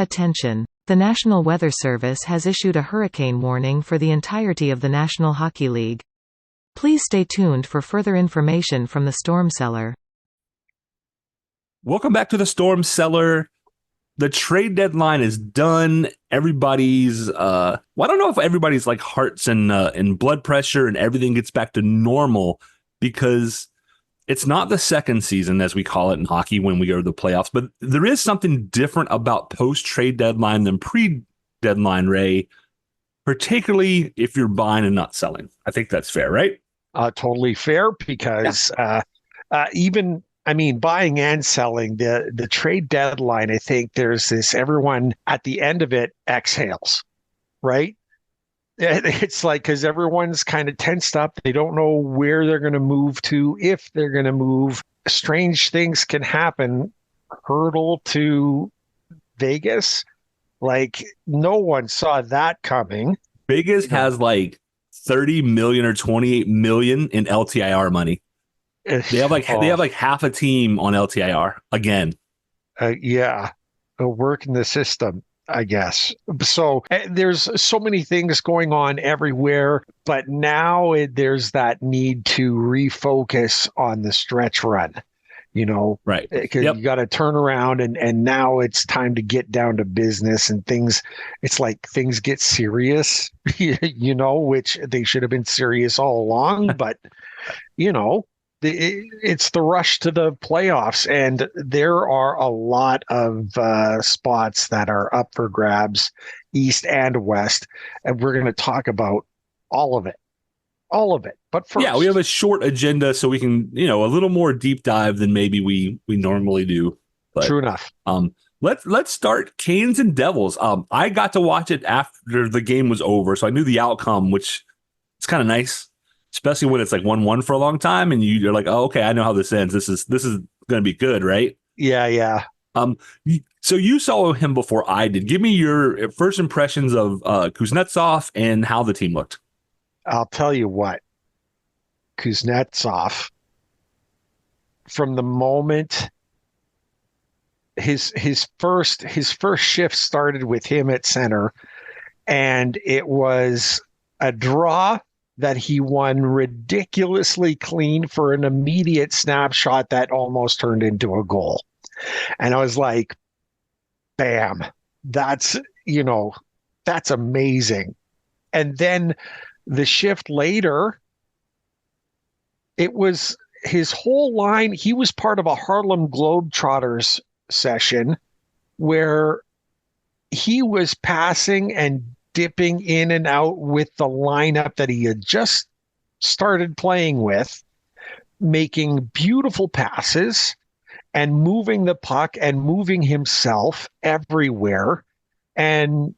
Attention! The National Weather Service has issued a hurricane warning for the entirety of the National Hockey League. Please stay tuned for further information from the Storm Cellar. Welcome back to the Storm Cellar. The trade deadline is done. Everybody's, I don't know if everybody's like hearts and blood pressure and everything gets back to normal, because it's not the second season, as we call it in hockey, when we go to the playoffs, but there is something different about post-trade deadline than pre-deadline, Ray, particularly if you're buying and not selling. I think that's fair, right? Totally fair, because buying and selling, the trade deadline, I think there's this, everyone at the end of it exhales, right? It's like, because everyone's kind of tensed up. They don't know where they're going to move to, if they're going to move. Strange things can happen. Hurdle to Vegas. Like, no one saw that coming. Vegas has like 30 million or 28 million in LTIR money. They have like half a team on LTIR again. Working the system, I guess. So there's so many things going on everywhere, but now there's that need to refocus on the stretch run, right? Because you got to turn around and now it's time to get down to business and things. It's like things get serious, which they should have been serious all along, but it's the rush to the playoffs, and there are a lot of spots that are up for grabs, east and west, and we're going to talk about all of it. But first, we have a short agenda, so we can, a little more deep dive than maybe we normally do. But, true enough. Let's start Canes and Devils. I got to watch it after the game was over, so I knew the outcome, which is kind of nice. Especially when it's like 1-1 for a long time, and you're like, oh, okay, I know how this ends. This is going to be good, right? Yeah. So you saw him before I did. Give me your first impressions of Kuznetsov and how the team looked. I'll tell you what, Kuznetsov, from the moment his first shift started with him at center, and it was a draw that he won ridiculously clean for an immediate snapshot that almost turned into a goal. And I was like, bam, that's amazing. And then the shift later, it was his whole line. He was part of a Harlem Globetrotters session where he was passing and dipping in and out with the lineup that he had just started playing with, making beautiful passes and moving the puck and moving himself everywhere. And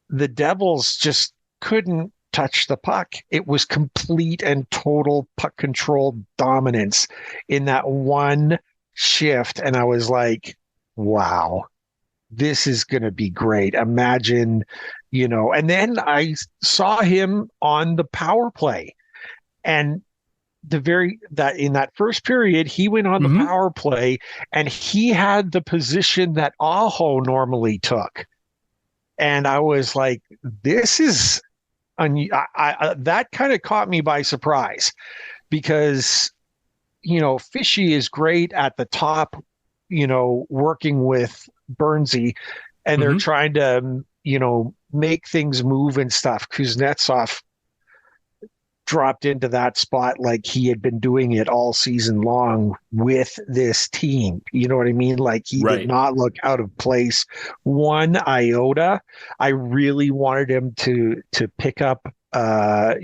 the Devils just couldn't touch the puck. It was complete and total puck control dominance in that one shift. And I was like, wow, this is going to be great. Imagine, and then I saw him on the power play, and in that first period, he went on the power play, and he had the position that Aho normally took. And I was like, this is, that kind of caught me by surprise, because, Fishy is great at the top, working with Burnsy, and they're trying to, make things move and stuff. Kuznetsov dropped into that spot like he had been doing it all season long with this team. You know what I mean? Like, he did not look out of place one iota. I really wanted him to pick up, a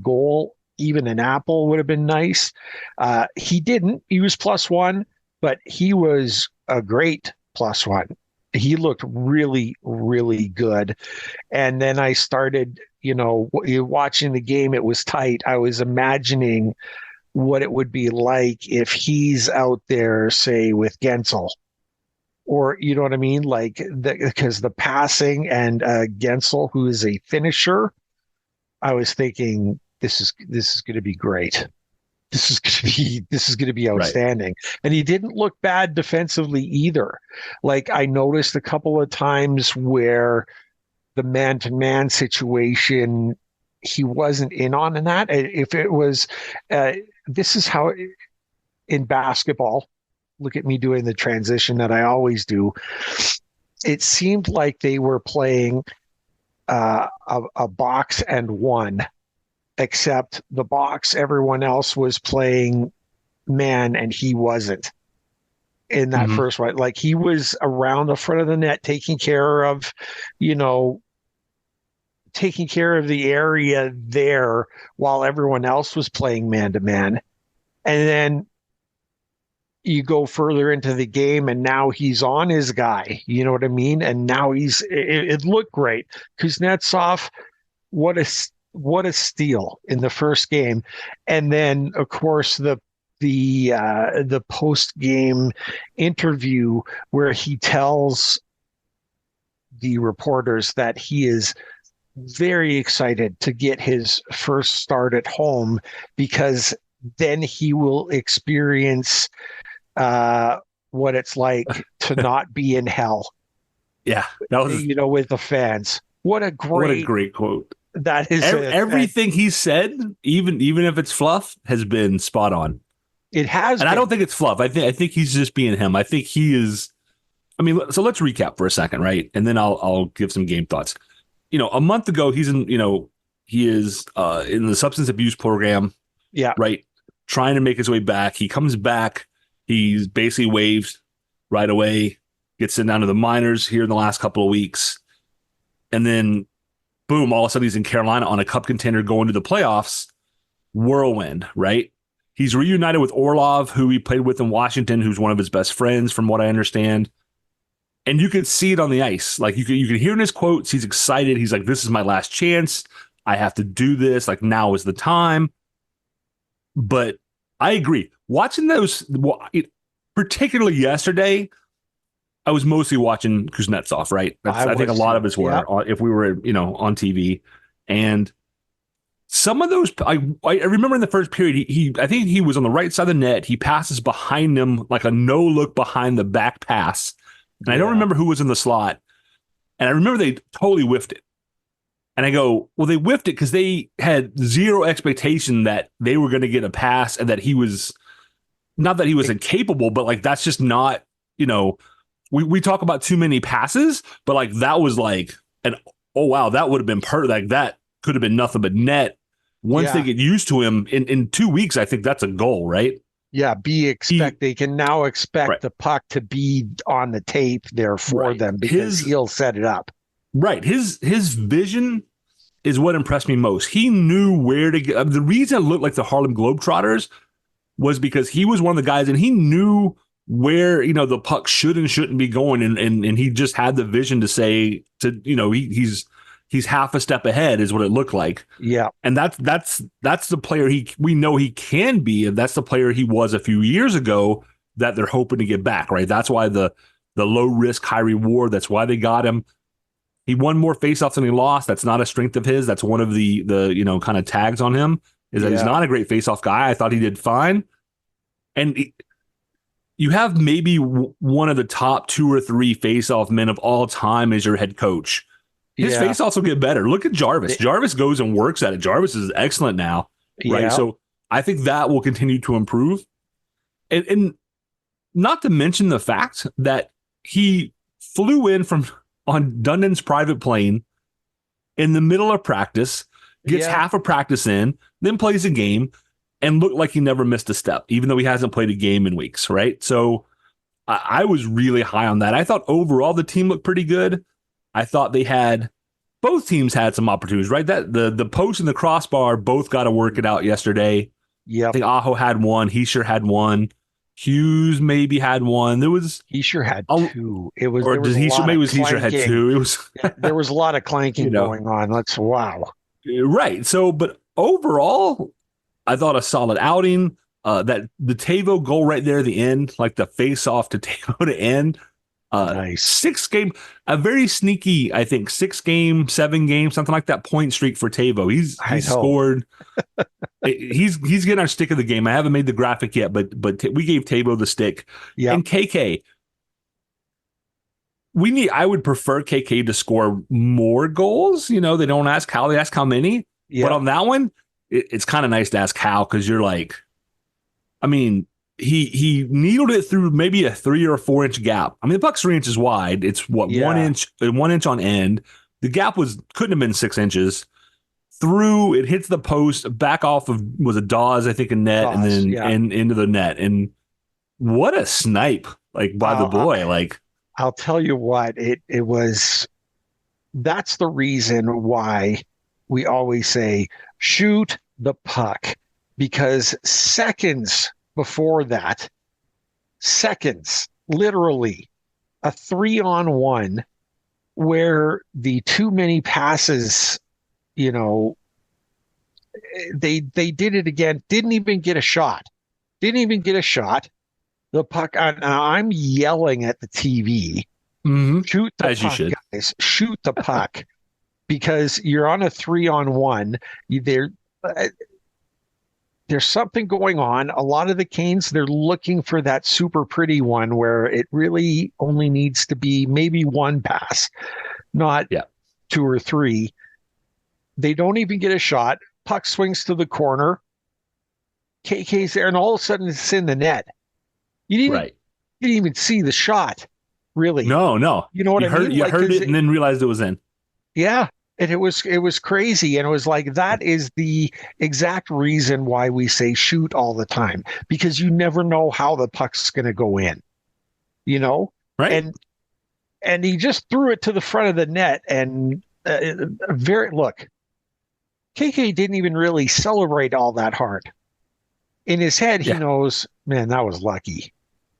goal. Even an apple would have been nice. He didn't. He was +1, but he was a great +1. He looked really, really good. And then I started, watching the game. It was tight. I was imagining what it would be like if he's out there, say, with Gensel, or, you know what I mean? Like, because the passing and Gensel, who is a finisher, I was thinking this is going to be great. this is going to be Right. outstanding. And he didn't look bad defensively either. Like I noticed a couple of times where the man-to-man situation, he wasn't in on that. If it was, this is how in basketball, look at me doing the transition that I always do. It seemed like they were playing a box and one, except the box, everyone else was playing man and he wasn't in that first one. Like he was around the front of the net taking care of, taking care of the area there while everyone else was playing man to man. And then you go further into the game and now he's on his guy, you know what I mean? And now it looked great. Kuznetsov, what a steal in the first game. And then of course the post game interview where he tells the reporters that he is very excited to get his first start at home because then he will experience what it's like to not be in hell. Yeah, that was with the fans. What a great quote. That is everything he said, even if it's fluff, has been spot on. It has, and I don't think it's fluff. I think he's just being him. I think he is. I mean, so let's recap for a second, right? And then I'll give some game thoughts. A month ago, he is in the substance abuse program. Yeah. Right. Trying to make his way back. He comes back. He's basically waived right away. Gets sent down to the minors here in the last couple of weeks. And then, boom, all of a sudden he's in Carolina on a cup contender going to the playoffs. Whirlwind, right? He's reunited with Orlov, who he played with in Washington, who's one of his best friends, from what I understand. And you could see it on the ice. Like you could hear in his quotes, he's excited. He's like, this is my last chance. I have to do this. Like now is the time. But I agree. Watching those, particularly yesterday, I was mostly watching Kuznetsov, right? I think a lot of us were, if we were, on TV. And some of those, I remember in the first period, I think he was on the right side of the net. He passes behind him, like a no look behind the back pass. And I don't remember who was in the slot. And I remember they totally whiffed it. And I go, well, they whiffed it because they had zero expectation that they were going to get a pass and that he was, not that he was incapable, but like that's just not, we talk about too many passes, but like that was like oh wow, that would have been perfect. Like that could have been nothing but net. Once they get used to him in 2 weeks, I think that's a goal, right? Yeah, they can now expect the puck to be on the tape there for them because he'll set it up. Right. His vision is what impressed me most. He knew where to get. The reason it looked like the Harlem Globetrotters was because he was one of the guys and he knew where, the puck should and shouldn't be going. And he just had the vision to say he's half a step ahead is what it looked like. Yeah. And that's the player we know he can be. And that's the player he was a few years ago that they're hoping to get back, right? That's why the low risk, high reward. That's why they got him. He won more faceoffs than he lost. That's not a strength of his. That's one of the kind of tags on him is that he's not a great faceoff guy. I thought he did fine. And you have maybe one of the top 2 or 3 faceoff men of all time as your head coach. His faceoffs will get better. Look at Jarvis. Jarvis goes and works at it. Jarvis is excellent now, right? Yeah. So I think that will continue to improve. And not to mention the fact that he flew in on Dundon's private plane in the middle of practice, gets half a practice in, then plays a game, and looked like he never missed a step, even though he hasn't played a game in weeks, right? So I was really high on that. I thought overall the team looked pretty good. I thought both teams had some opportunities, right? That the post and the crossbar both got to work it out yesterday. Yeah, I think Aho had one. He sure had one. Hughes maybe had one. He sure had 2. It was, or he sure had 2. It was there was a lot of clanking going on. Wow. Right. So, but overall, I thought a solid outing. That the Tavo goal right there at the end, like the face off to Tavo to end, Nice. 6 game, a very sneaky, I think 6 game, 7 game, something like that point streak for Tavo. He's scored. He's getting our stick of the game. I haven't made the graphic yet, but we gave Tavo the stick. Yeah. And KK, I would prefer KK to score more goals. They don't ask how, they ask how many. Yeah. But on that one, it's kind of nice to ask how, because you're like, I mean, he needled it through maybe a 3 or 4 inch gap. I mean, the puck's 3 inches wide. It's 1 inch, 1 inch on end. The gap couldn't have been 6 inches. Through, it hits the post, back off of, was a Dawes, I think, a net, and then and into the net. And what a snipe, by the boy. I'll tell you what, it was, that's the reason why we always say shoot the puck, because seconds before that, literally a 3-on-1 where the too many passes, they did it again, didn't even get a shot. The puck, I'm yelling at the TV. Mm-hmm. Shoot the As puck, you should. guys. Shoot the puck. Because you're on a 3-on-1. There's something going on. A lot of the Canes, they're looking for that super pretty one where it really only needs to be maybe one pass, not 2 or 3. They don't even get a shot. Puck swings to the corner. KK's there, and all of a sudden it's in the net. You didn't even see the shot, really. No. You know what I mean? You heard it and then realized it was in. Yeah. And it was crazy. And it was like, that is the exact reason why we say shoot all the time, because you never know how the puck's going to go in, Right. And he just threw it to the front of the net. And KK didn't even really celebrate all that hard. In his head, he knows, man, that was lucky.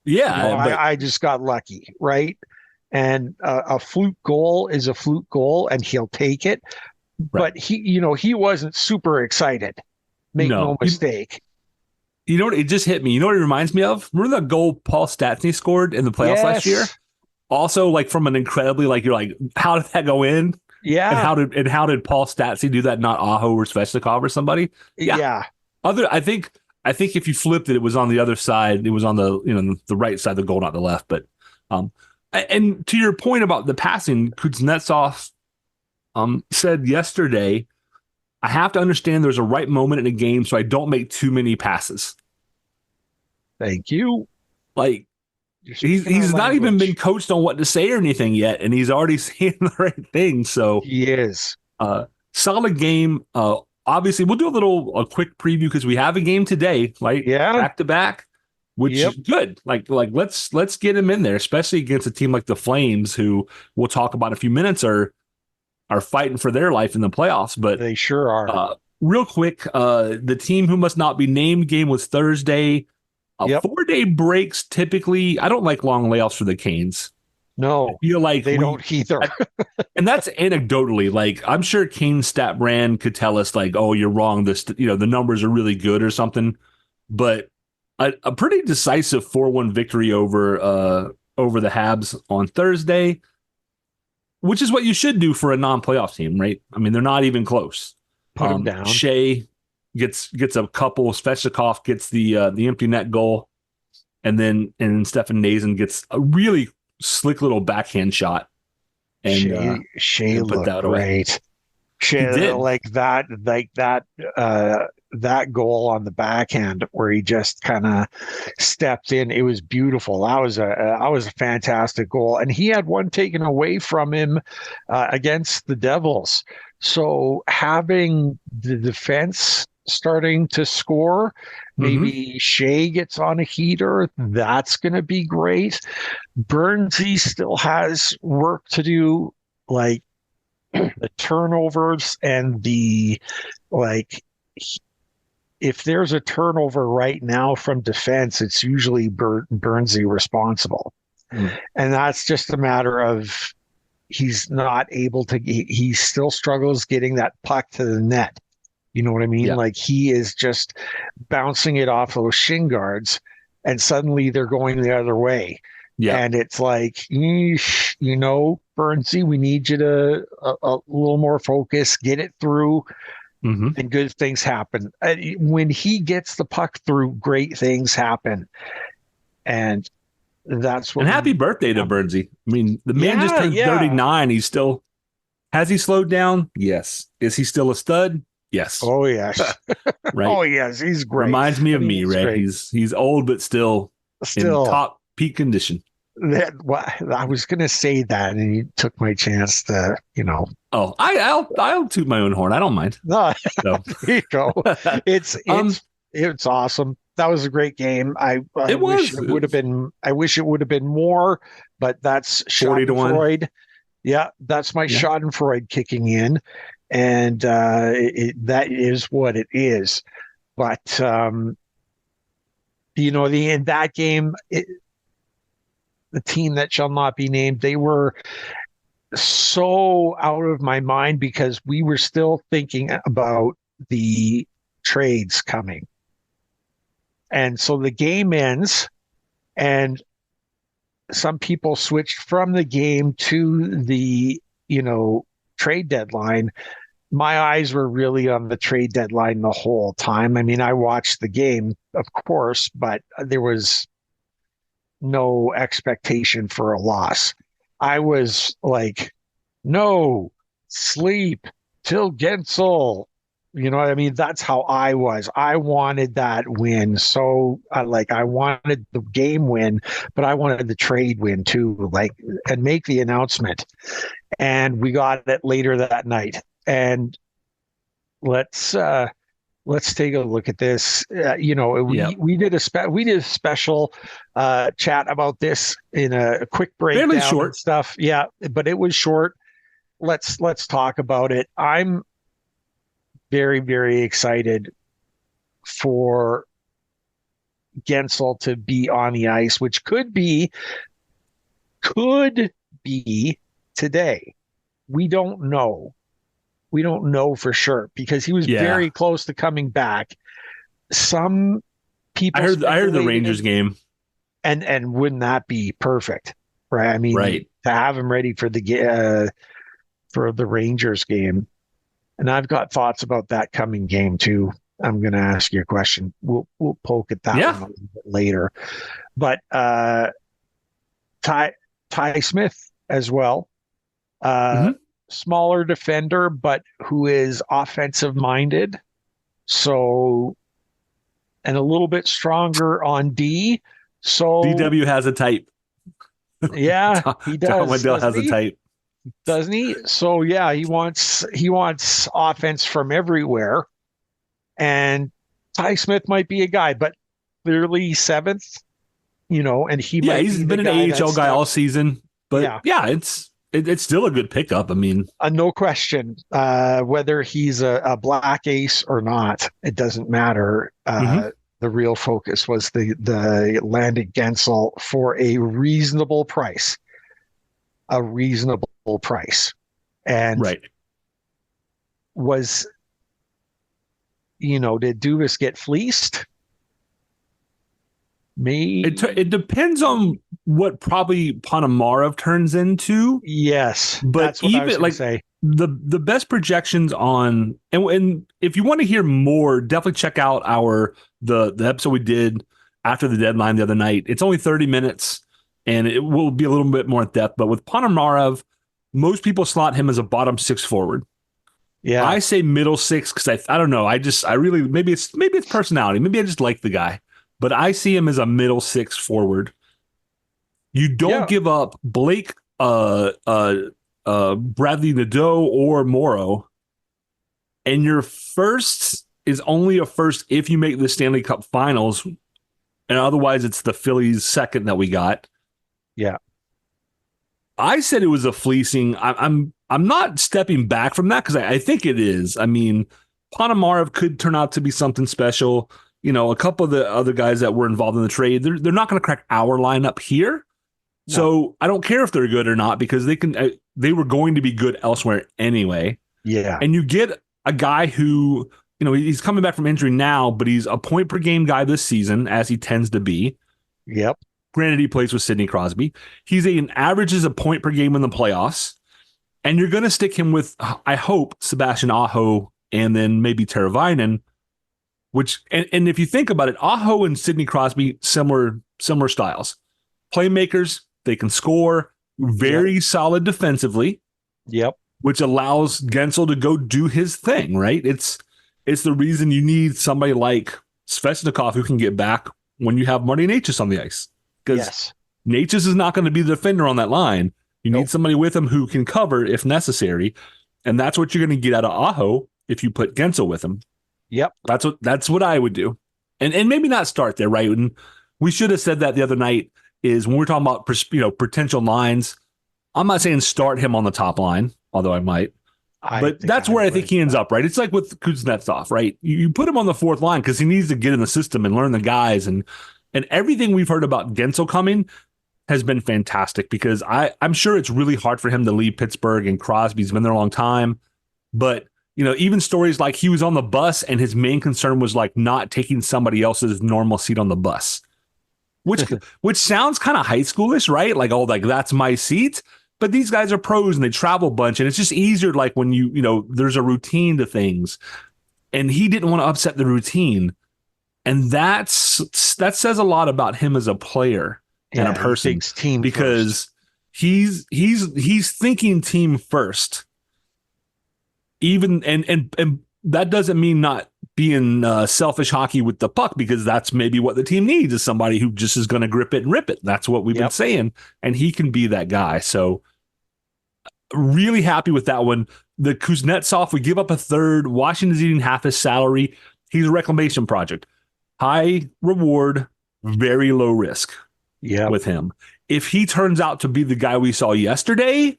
Yeah. I just got lucky. Right. And a fluke goal is a fluke goal, and he'll take it. Right. But he wasn't super excited. Make no mistake. You know what? It just hit me. You know what it reminds me of? Remember that goal Paul Stastny scored in the playoffs last year? Also, from an incredibly, you're like, how did that go in? Yeah. And how did Paul Stastny do that? Not Aho or Svechnikov or somebody? Yeah. I think if you flipped it, it was on the other side. It was on the the right side of the goal, not the left. But and to your point about the passing, Kuznetsov said yesterday, I have to understand there's a right moment in a game so I don't make too many passes. Thank you. He's not even been coached on what to say or anything yet, and he's already saying the right thing. So he is. Solid game. Obviously, we'll do a quick preview because we have a game today, back to back. Which is good. Let's get him in there, especially against a team like the Flames, who we'll talk about in a few minutes are fighting for their life in the playoffs. But they sure are. Real quick, the team who must not be named game was Thursday. 4-day breaks typically. I don't like long layoffs for the Canes. No, I feel like they don't either. And that's anecdotally. I'm sure Canes Stat Brand could tell us oh, you're wrong. The numbers are really good or something, but. A pretty decisive 4-1 victory over the Habs on Thursday, which is what you should do for a non-playoff team, right? I mean, they're not even close. Put them down. Shea gets a couple. Svechnikov gets the empty net goal, and Stefan Nazin gets a really slick little backhand shot. And Shea looked that great. Shea that goal on the backhand where he just kind of stepped in, it was beautiful. That was a fantastic goal, and he had one taken away from him against the Devils. So having the defense starting to score, maybe Shea gets on a heater, that's going to be great. Burnsy still has work to do, the turnovers and if there's a turnover right now from defense, it's usually Burnsy responsible. And that's just a matter of he's not able to, he still struggles getting that puck to the net. You know what I mean? Yeah. He is just bouncing it off those shin guards, and suddenly they're going the other way. Yeah. And it's like, Burnsy, we need you to a little more focus, get it through, and good things happen. When he gets the puck through, great things happen. And that's what. And happy birthday to Bernsey. I mean, the man just turned 39. He's still. Has he slowed down? Yes. Is he still a stud? Yes. Oh yes. Right. Oh yes, he's great. Reminds me of me, Ray. Great. He's old but still in top peak condition. I was going to say that, and you took my chance to, Oh, I'll toot my own horn. I don't mind. No, so. There you go. It's awesome. That was a great game. I wish it would have been more, but that's 40-1. Yeah, that's my Schadenfreude kicking in, and that is what it is. But in that game, the team that shall not be named, they were so out of my mind because we were still thinking about the trades coming. And so the game ends, and some people switched from the game to the, trade deadline. My eyes were really on the trade deadline the whole time. I mean, I watched the game, of course, but there was no expectation for a loss. I was like, no, sleep till Gensel. You know what I mean? That's how I was. I wanted that win. So I wanted the game win, but I wanted the trade win too, and make the announcement. And we got it later that night. And let's take a look at this. We did a special chat about this in a quick breakdown. Fairly short and stuff. Yeah, but it was short. Let's talk about it. I'm very, very excited for Gensel to be on the ice, which could be today. We don't know. We don't know for sure because he was very close to coming back. Some people I heard the Rangers game. And wouldn't that be perfect? Right? I mean, to have him ready for the Rangers game. And I've got thoughts about that coming game too. I'm going to ask you a question. We'll poke at that one a little bit later. But Ty Smith as well. Smaller defender, but who is offensive minded. So, and a little bit stronger on D. So DW has a type. Yeah, he does. John Wendell has a type. Doesn't he? So yeah, he wants offense from everywhere. And Ty Smith might be a guy, but clearly seventh, and he's been an AHL guy all season. But it's still a good pickup. I mean, no question. Whether he's a black ace or not, it doesn't matter. The real focus was the landing Gensel for a reasonable price. And was, did Dubas get fleeced? Maybe it depends on what probably Ponomarev turns into. Yes, but that's what even I was say. The best projections on and if you want to hear more, definitely check out the episode we did after the deadline the other night. It's only 30 minutes and it will be a little bit more in depth. But with Ponomarev, most people slot him as a bottom six forward. Yeah, I say middle six because I don't know. I really maybe it's personality. Maybe I just like the guy. But I see him as a middle six forward. You don't give up Blake, Bradley Nadeau, or Morrow, and your first is only a first if you make the Stanley Cup Finals, and otherwise it's the Phillies' second that we got. Yeah, I said it was a fleecing. I'm not stepping back from that because I think it is. I mean, Ponomarev could turn out to be something special. A couple of the other guys that were involved in the trade, they're not going to crack our lineup here. No. So I don't care if they're good or not because they were going to be good elsewhere anyway. Yeah. And you get a guy who, he's coming back from injury now, but he's a point per game guy this season, as he tends to be. Yep. Granted, he plays with Sidney Crosby. He averages a point per game in the playoffs. And you're going to stick him with, I hope, Sebastian Aho and then maybe Teravainen, which, and if you think about it, Aho and Sidney Crosby, similar styles. Playmakers, they can score, very solid defensively. Yep. Which allows Gensel to go do his thing, right? It's the reason you need somebody like Svechnikov who can get back when you have Marty Necas on the ice. Because Necas is not going to be the defender on that line. You need somebody with him who can cover if necessary. And that's what you're going to get out of Aho if you put Gensel with him. Yep. That's what I would do. And maybe not start there, right? And we should have said that the other night is when we're talking about potential lines, I'm not saying start him on the top line, although I might. But that's where I think he ends up, right? It's like with Kuznetsov, right? You put him on the fourth line because he needs to get in the system and learn the guys. And everything we've heard about Gensel coming has been fantastic because I'm sure it's really hard for him to leave Pittsburgh, and Crosby's been there a long time. But, even stories like he was on the bus and his main concern was like not taking somebody else's normal seat on the bus, which sounds kind of high schoolish, right? Like, oh, like that's my seat. But these guys are pros and they travel a bunch, and it's just easier like when there's a routine to things. And he didn't want to upset the routine. And that says a lot about him as a player and a person, team because he's thinking team first. Even and that doesn't mean not being selfish hockey with the puck, because that's maybe what the team needs, is somebody who just is going to grip it and rip it. That's what we've been saying, and he can be that guy. So really happy with that one. The Kuznetsov, we give up a third. Washington's eating half his salary. He's a reclamation project. High reward, very low risk with him. If he turns out to be the guy we saw yesterday,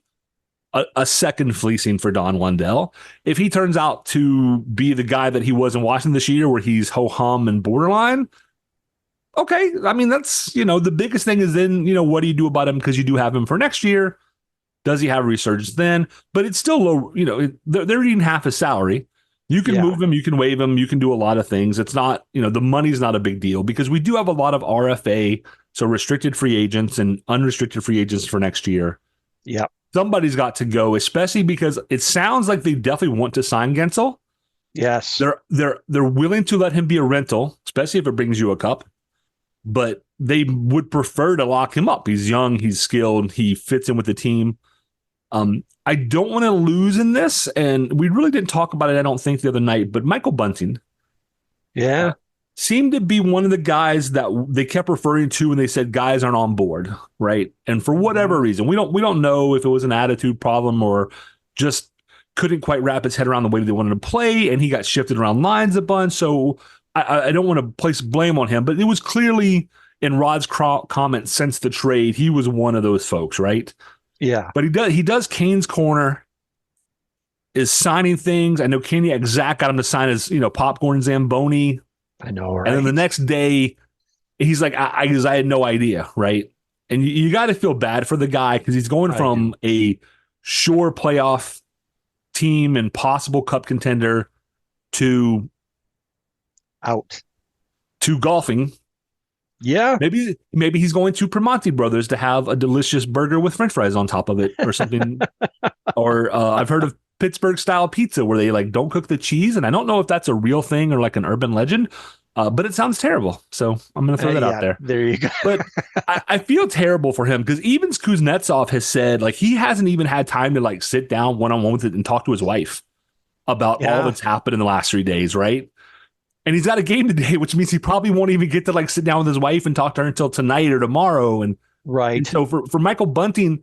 a second fleecing for Don Lundell. If he turns out to be the guy that he was in Washington this year, where he's ho-hum and borderline, okay. I mean, that's, the biggest thing is then, what do you do about him? Because you do have him for next year. Does he have a resurgence then? But it's still low. They're eating half his salary. You can move him. You can waive him. You can do a lot of things. It's not, the money's not a big deal, because we do have a lot of RFA, so restricted free agents and unrestricted free agents for next year. Yep. Somebody's got to go, especially because it sounds like they definitely want to sign Gensel. Yes. They're willing to let him be a rental, especially if it brings you a cup. But they would prefer to lock him up. He's young, he's skilled, he fits in with the team. I don't want to lose in this, and we really didn't talk about it, I don't think, the other night, but Michael Bunting. Yeah. Seemed to be one of the guys that they kept referring to when they said guys aren't on board, right? And for whatever reason, we don't know if it was an attitude problem or just couldn't quite wrap his head around the way they wanted to play, and he got shifted around lines a bunch. So I don't want to place blame on him, but it was clearly in Rod's comments since the trade, he was one of those folks, right? Yeah. But he does Kane's Corner, is signing things. I know Kaniak Zach got him to sign his, Popcorn Zamboni. I know, right? And then the next day, he's like, I had no idea, right? And you got to feel bad for the guy, because he's going from a sure playoff team and possible cup contender to golfing. Yeah. Maybe he's going to Primanti Brothers to have a delicious burger with French fries on top of it or something. Or I've heard of Pittsburgh style pizza where they like don't cook the cheese, and I don't know if that's a real thing or like an urban legend, but it sounds terrible. So I'm going to throw that out there. There you go. But I feel terrible for him, because even Kuznetsov has said like he hasn't even had time to like sit down one-on-one with it and talk to his wife about all that's happened in the last 3 days, right? And he's got a game today, which means he probably won't even get to like sit down with his wife and talk to her until tonight or tomorrow. And so for Michael Bunting,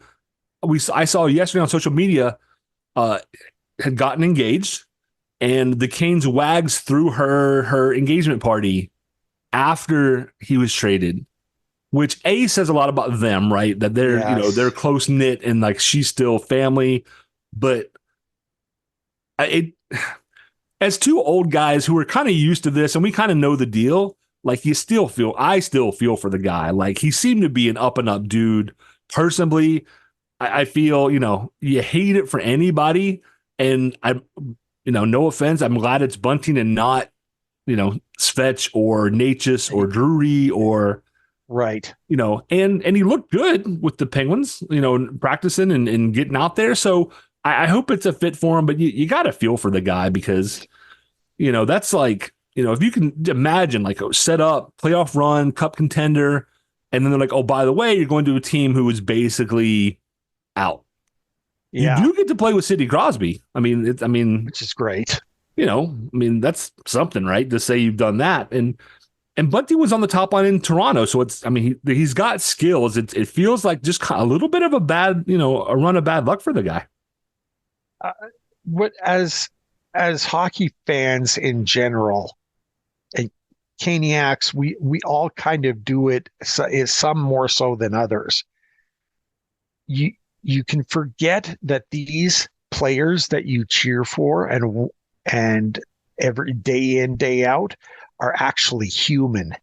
I saw yesterday on social media, had gotten engaged, and the Canes Wags threw her engagement party after he was traded, which says a lot about them, right? That they're they're close knit and like she's still family. But as two old guys who are kind of used to this and we kind of know the deal, like I still feel for the guy. Like he seemed to be an up and up dude. Personally, I feel, you hate it for anybody. And no offense, I'm glad it's Bunting and not, Svech or Necas or Drury or Right. And he looked good with the Penguins, practicing and getting out there. So I hope it's a fit for him, but you got to feel for the guy because, that's like, if you can imagine like a set up playoff run, cup contender, and then they're like, oh, by the way, you're going to a team who is basically out. Yeah. You do get to play with Sidney Crosby. Which is great. That's something, right? To say you've done that. And Bunty was on the top line in Toronto. So he's got skills. It feels like just a little bit of a bad, a run of bad luck for the guy. What as hockey fans in general, and Caniacs, we all kind of do it, some more so than others. You can forget that these players that you cheer for and every day in, day out are actually human.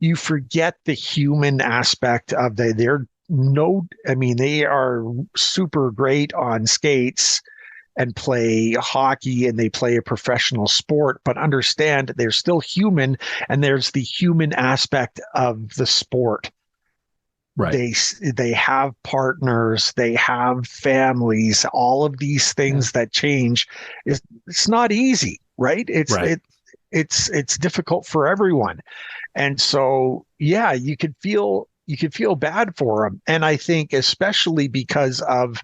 You forget the human aspect of they are super great on skates and play hockey and they play a professional sport, but understand they're still human and there's the human aspect of the sport. Right. They have partners, they have families, all of these things that change. It's not easy, right? It's difficult for everyone. And so, yeah, you could feel bad for him. And I think especially because of,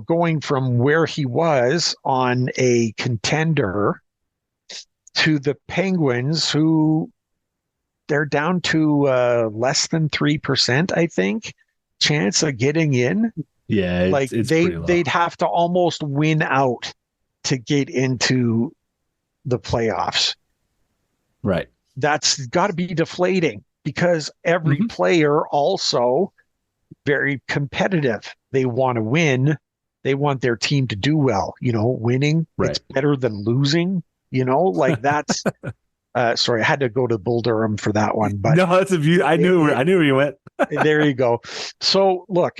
going from where he was on a contender to the Penguins, who they're down to less than 3%, I think, chance of getting in. Yeah, like they'd have to almost win out to get into the playoffs. Right. That's got to be deflating because every player also very competitive. They want to win. They want their team to do well. Winning, right. It's better than losing. That's. Sorry, I had to go to Bull Durham for that one. But no, that's a view. I knew where you went. There you go. So look,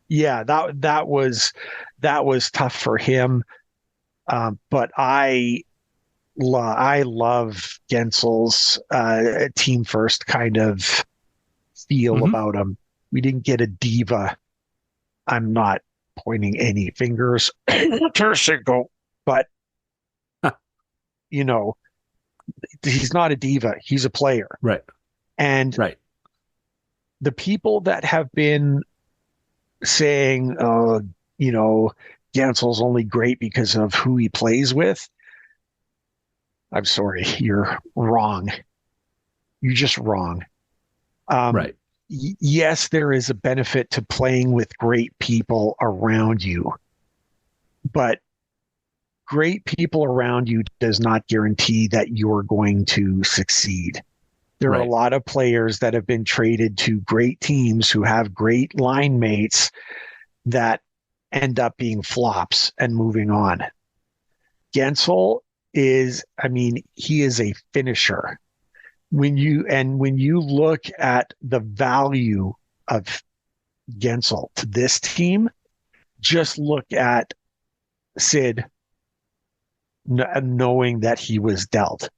yeah, that was tough for him. But I love Gensel's team first kind of feel about him. We didn't get a diva. I'm not pointing any fingers, but he's not a diva. He's a player. Right. And the people that have been saying, Gensel's only great because of who he plays with, I'm sorry, you're wrong. You're just wrong. Right. Yes, there is a benefit to playing with great people around you, but great people around you does not guarantee that you're going to succeed. There are a lot of players that have been traded to great teams who have great line mates that end up being flops and moving on. Gensel he is a finisher. When you look at the value of Gensel to this team, just look at Sid knowing that he was dealt.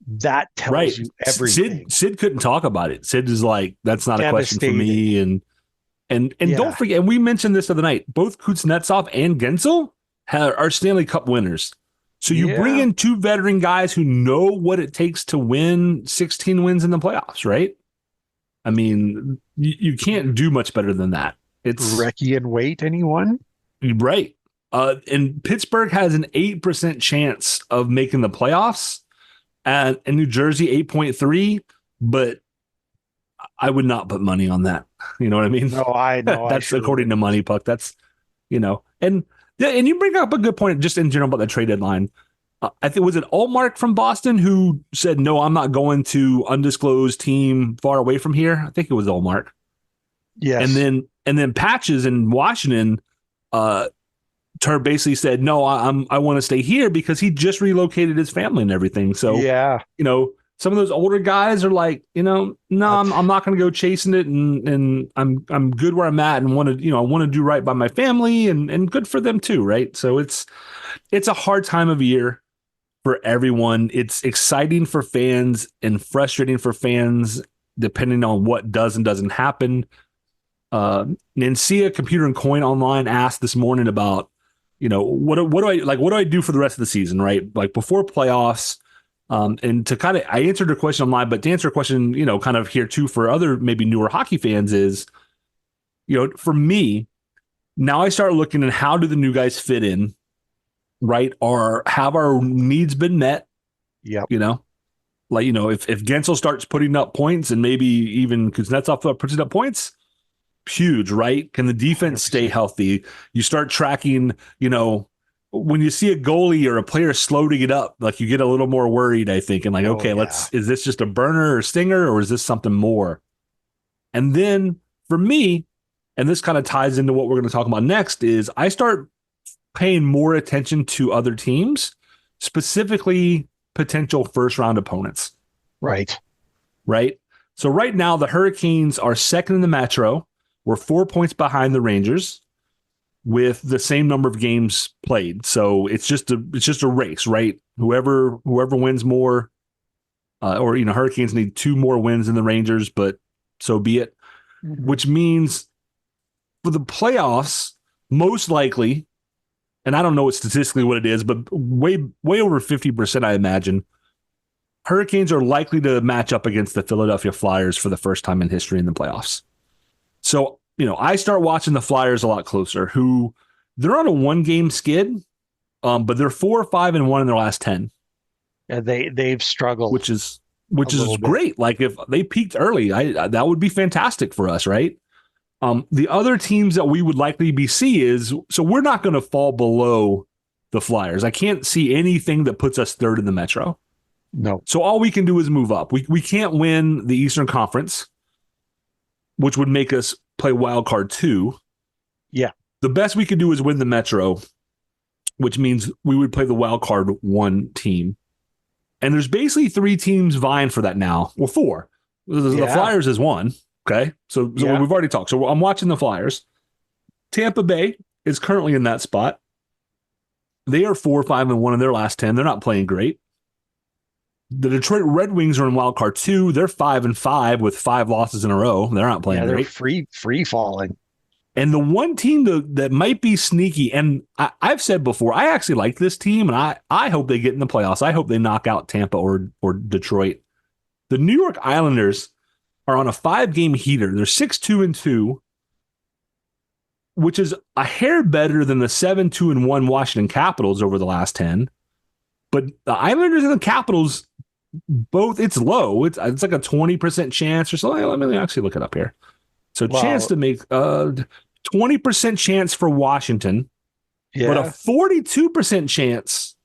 That tells you everything. Sid couldn't talk about it. Sid is like, that's not a question for me. And don't forget, and we mentioned this the other night, both Kuznetsov and Gensel are Stanley Cup winners. So you bring in two veteran guys who know what it takes to win 16 wins in the playoffs, right? I mean, you can't do much better than that. It's Recchi and Waite, anyone? Right. And Pittsburgh has an 8% chance of making the playoffs, and in New Jersey 8.3, but I would not put money on that. You know what I mean? No, I know. That's according to Money Puck. That's, and you bring up a good point just in general about the trade deadline. I think, was it Allmark from Boston who said, no, I'm not going to undisclosed team far away from here? I think it was Allmark. Yes. And then Patches in Washington, basically said, no, I want to stay here because he just relocated his family and everything. So, some of those older guys are like, no, I'm not going to go chasing it, and I'm good where I'm at, and want to, I want to do right by my family, and good for them too, right? So it's a hard time of year. for everyone. It's exciting for fans and frustrating for fans, depending on what does and doesn't happen. Nancia Computer and Coin Online asked this morning about, what do I do for the rest of the season, right? Like before playoffs. And to I answered her question online, but to answer her question, kind of here too for other maybe newer hockey fans is, for me, now I start looking at how do the new guys fit in, right? Or have our needs been met? Yep. If Gensel starts putting up points and maybe even Kuznetsov puts up points, huge, right? Can the defense 100%. Stay healthy? You start tracking, when you see a goalie or a player slow to get up, like you get a little more worried, I think, and is this just a burner or stinger, or is this something more? And then for me, and this kind of ties into what we're going to talk about next, is I start paying more attention to other teams, specifically potential first round opponents. Right. So right now the Hurricanes are second in the Metro. We're 4 points behind the Rangers with the same number of games played. So it's just a race, right? Whoever wins more, Hurricanes need 2 more wins than the Rangers, but so be it. Mm-hmm. Which means for the playoffs, most likely, and I don't know statistically what it is, but way over 50%, I imagine, Hurricanes are likely to match up against the Philadelphia Flyers for the first time in history in the playoffs. So, I start watching the Flyers a lot closer, who they're on a 1-game skid, but they're 4-5-1 in their last 10. Yeah, they've struggled, which is great. Like if they peaked early, that would be fantastic for us, right? The other teams that we would likely so we're not going to fall below the Flyers. I can't see anything that puts us third in the Metro. No. So all we can do is move up. We can't win the Eastern Conference, which would make us play Wildcard 2. Yeah. The best we could do is win the Metro, which means we would play the Wildcard 1 team. And there's basically 3 teams vying for that now. Well, 4. The Flyers is 1. Okay. So we've already talked. So I'm watching the Flyers. Tampa Bay is currently in that spot. They are 4-5-1 in their last 10. They're not playing great. The Detroit Red Wings are in Wildcard 2. They're 5-5 with 5 losses in a row. They're not playing great. They're free falling. And the one team that might be sneaky, and I've said before, I actually like this team, and I hope they get in the playoffs. I hope they knock out Tampa or Detroit. The New York Islanders are on a 5-game heater. They're 6-2-2, which is a hair better than the 7-2-1 Washington Capitals over the last 10. But the Islanders and the Capitals, both, it's low. It's like a 20% chance or something. Let me actually look it up here. So chance to make 20% chance for Washington, but a 42% chance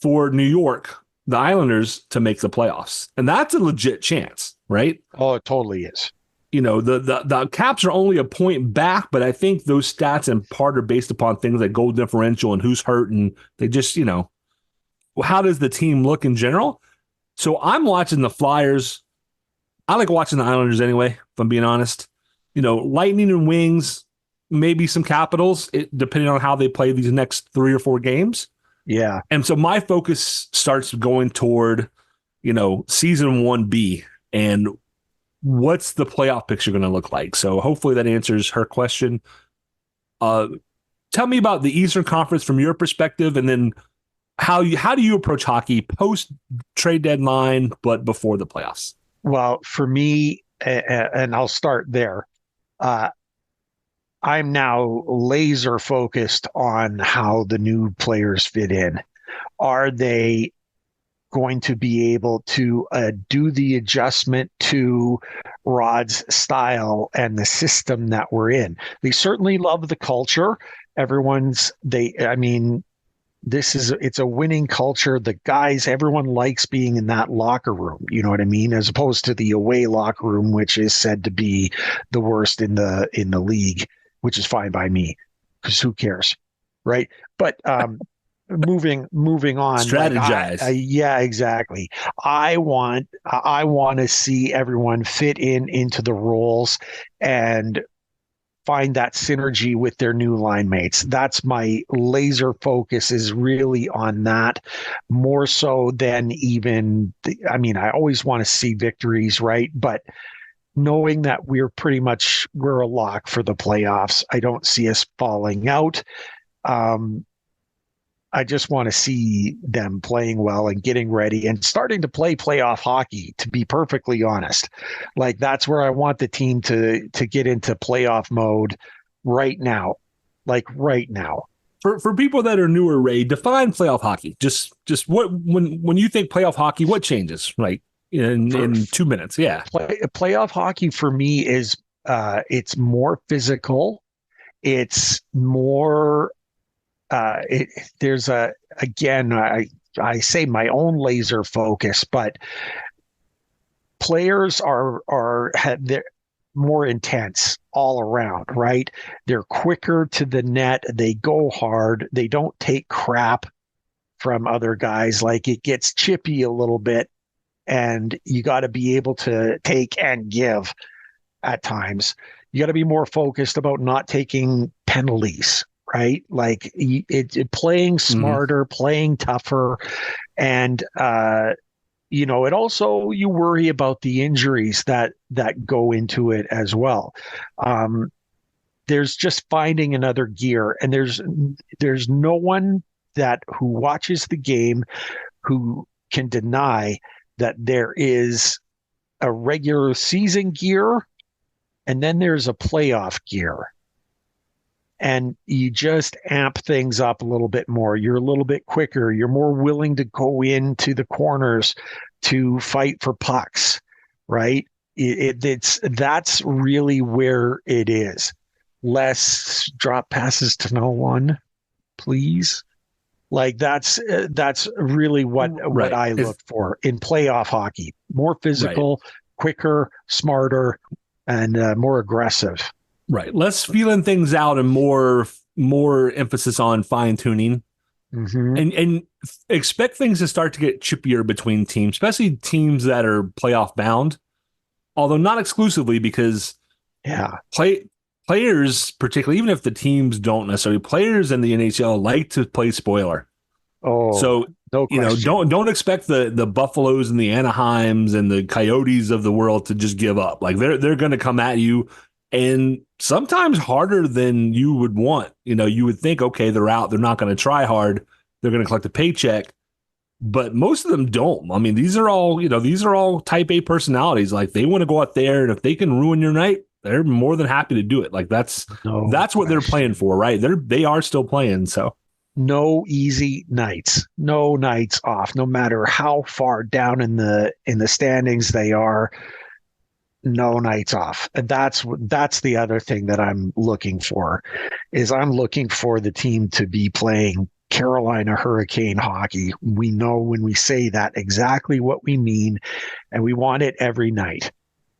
for New York, the Islanders, to make the playoffs. And that's a legit chance, right? Oh, it totally is. The Caps are only a point back, but I think those stats in part are based upon things like goal differential and who's hurt, and they just, how does the team look in general? So I'm watching the Flyers. I like watching the Islanders anyway, if I'm being honest. Lightning and Wings, maybe some Capitals, depending on how they play these next 3 or 4 games. Yeah. And so my focus starts going toward, season 1B and what's the playoff picture going to look like. So hopefully that answers her question. Tell me about the Eastern Conference from your perspective, and then how do you approach hockey post trade deadline, but before the playoffs? Well, for me, and I'll start there. I'm now laser focused on how the new players fit in. Are they going to be able to do the adjustment to Rod's style and the system that we're in? They certainly love the culture. It's a winning culture. The guys, everyone likes being in that locker room. You know what I mean? As opposed to the away locker room, which is said to be the worst in the league, which is fine by me, because who cares, right? But moving on. Strategize. Yeah, exactly. I want to see everyone fit into the roles and find that synergy with their new line mates. That's my laser focus, is really on that, more so than even, I always want to see victories, right? But knowing that we're a lock for the playoffs. I don't see us falling out. I just want to see them playing well and getting ready and starting to play playoff hockey, to be perfectly honest. Like, that's where I want the team to get into playoff mode right now. Like right now. For people that are newer, Ray, define playoff hockey. Just what, when you think playoff hockey, what changes, right? In 2 minutes. Yeah. Playoff hockey for me is it's more physical. It's more I say my own laser focus, but players they're more intense all around, right? They're quicker to the net. They go hard. They don't take crap from other guys. Like, it gets chippy a little bit, and you got to be able to take and give at times. You got to be more focused about not taking penalties, right? Like, playing smarter, playing tougher. And, it also, you worry about the injuries that go into it as well. There's just finding another gear, and there's no one who watches the game who can deny that there is a regular season gear, and then there's a playoff gear. And you just amp things up a little bit more. You're a little bit quicker. You're more willing to go into the corners to fight for pucks, right? That's really where it is. Less drop passes to no one, please. Like, that's really what I look for in playoff hockey. More physical, quicker, smarter, and more aggressive. Right. Less feeling things out and more emphasis on fine tuning. And expect things to start to get chippier between teams, especially teams that are playoff bound, although not exclusively, because players, particularly, even if the teams don't necessarily, players in the NHL like to play spoiler. Oh, so no question. Don't expect the Buffaloes and the Anaheims and the Coyotes of the world to just give up. Like, they're going to come at you, and sometimes harder than you would want. You would think, okay, they're out. They're not going to try hard. They're going to collect a paycheck. But most of them don't. I mean, these are all type A personalities. Like, they want to go out there, and if they can ruin your night, they're more than happy to do it. Like, that's what they're playing for, right? They are still playing. So no easy nights, no nights off, no matter how far down in the standings they are. No nights off. And that's the other thing that I'm looking for, is I'm looking for the team to be playing Carolina Hurricane hockey. We know when we say that exactly what we mean, and we want it every night.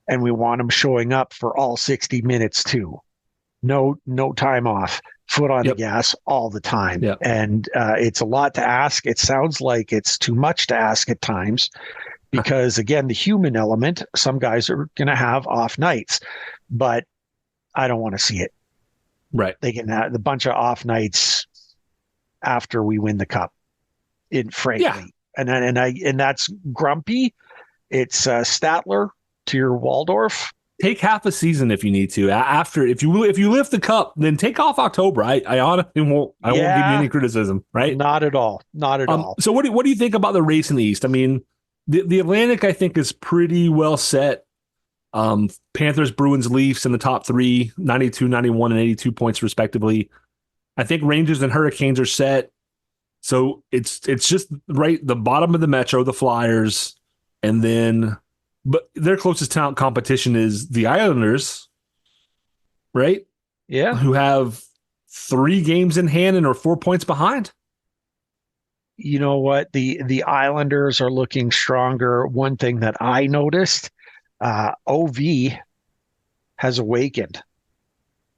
And we want them showing up for all 60 minutes too. No time off, foot on the gas all the time. Yep. And it's a lot to ask. It sounds like it's too much to ask at times. Because, again, the human element, some guys are going to have off nights, but I don't want to see it. Right. They can have the bunch of off nights after we win the cup, frankly. Yeah. And that's grumpy. It's Statler to your Waldorf. Take half a season if you need to. After, if you lift the cup, then take off October. I honestly won't give you any criticism, right? Not at all. Not at all. So what do you think about the race in the East? I mean, The Atlantic, I think, is pretty well set. Panthers, Bruins, Leafs in the top three, 92, 91, and 82 points, respectively. I think Rangers and Hurricanes are set. So it's just right the bottom of the Metro, the Flyers, and then, but their closest talent competition is the Islanders, right? Yeah. Who have 3 games in hand and are 4 points behind. You know what? The Islanders are looking stronger. One thing that I noticed, OV has awakened.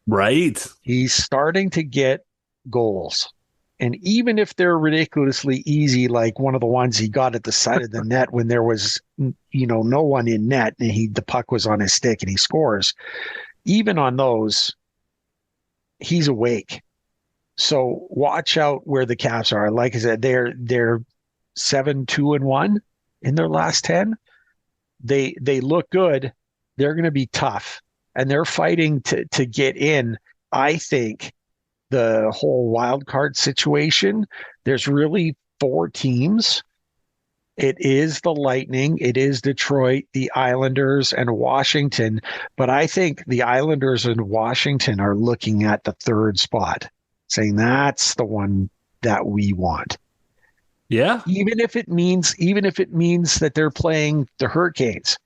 Right. He's starting to get goals. And even if they're ridiculously easy, like one of the ones he got at the side of the net when there was, no one in net and the puck was on his stick and he scores, even on those, he's awake. So watch out where the Caps are. Like I said, they're 7-2-1 in their last 10. They look good. They're going to be tough, and they're fighting to get in. I think the whole wild card situation. There's really 4 teams. It is the Lightning, it is Detroit, the Islanders, and Washington. But I think the Islanders and Washington are looking at the 3rd spot, saying that's the one that we want. Yeah. Even if it means that they're playing the Hurricanes,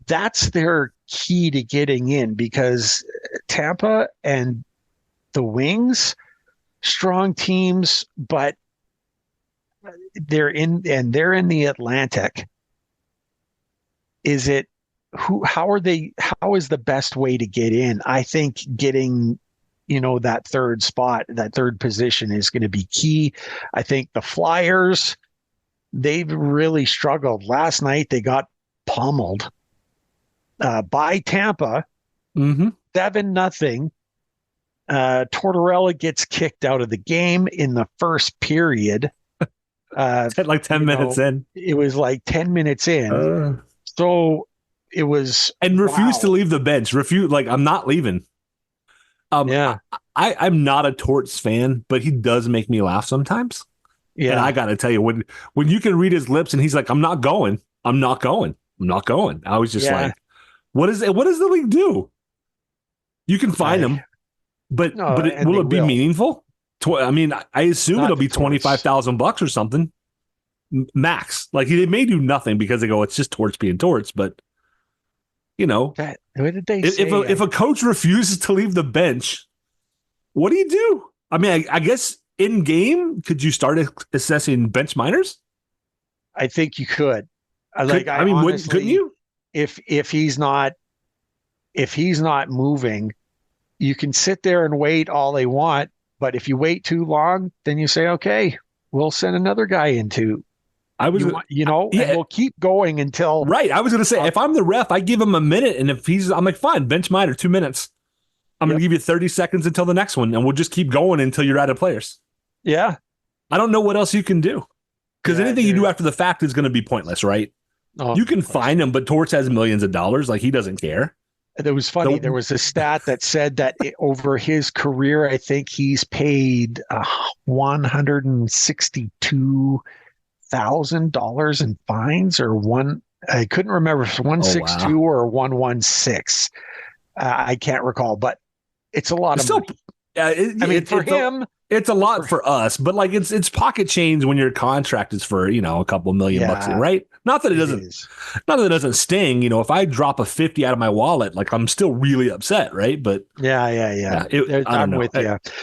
that's their key to getting in, because Tampa and the Wings, strong teams, but they're in the Atlantic. How is the best way to get in? I think getting, that 3rd spot, that 3rd position is going to be key. I think the Flyers, they've really struggled. Last night they got pummeled by Tampa, 7-0. Tortorella gets kicked out of the game in the first period. Like 10 minutes in. It was like 10 minutes in. So it was. And refused to leave the bench. I'm not leaving. Yeah. I'm not a Torts fan, but he does make me laugh sometimes. Yeah. And I got to tell you, when you can read his lips and he's like, I'm not going. I was just like, what does the league do? You can find him, but will it be meaningful? I assume it'll be $25,000 or something max. Like, they may do nothing because they go, it's just Torts being Torts. But what did they say? If a coach refuses to leave the bench, what do you do? I guess in game, could you start assessing bench minors? I think you could. Honestly, couldn't you? If he's not moving, you can sit there and wait all they want. But if you wait too long, then you say, okay, we'll send another guy into. And we'll keep going until. Right. I was going to say, if I'm the ref, I give him a minute. And if I'm like, fine, bench minor, 2 minutes. I'm going to give you 30 seconds until the next one. And we'll just keep going until you're out of players. Yeah. I don't know what else you can do. Because anything you do after the fact is going to be pointless, right? Oh, you can fine him, but Torts has millions of dollars. Like, he doesn't care. It was funny. There was a stat that said that over his career, I think he's paid $162,000 in fines, I couldn't remember if it's 162 or 116. I can't recall, but it's a lot of money. For him, it's a lot for us, but like it's pocket change when your contract is for a couple million bucks, right? Not that it doesn't sting. If I drop a 50 out of my wallet, like, I'm still really upset, right? But yeah. I don't know.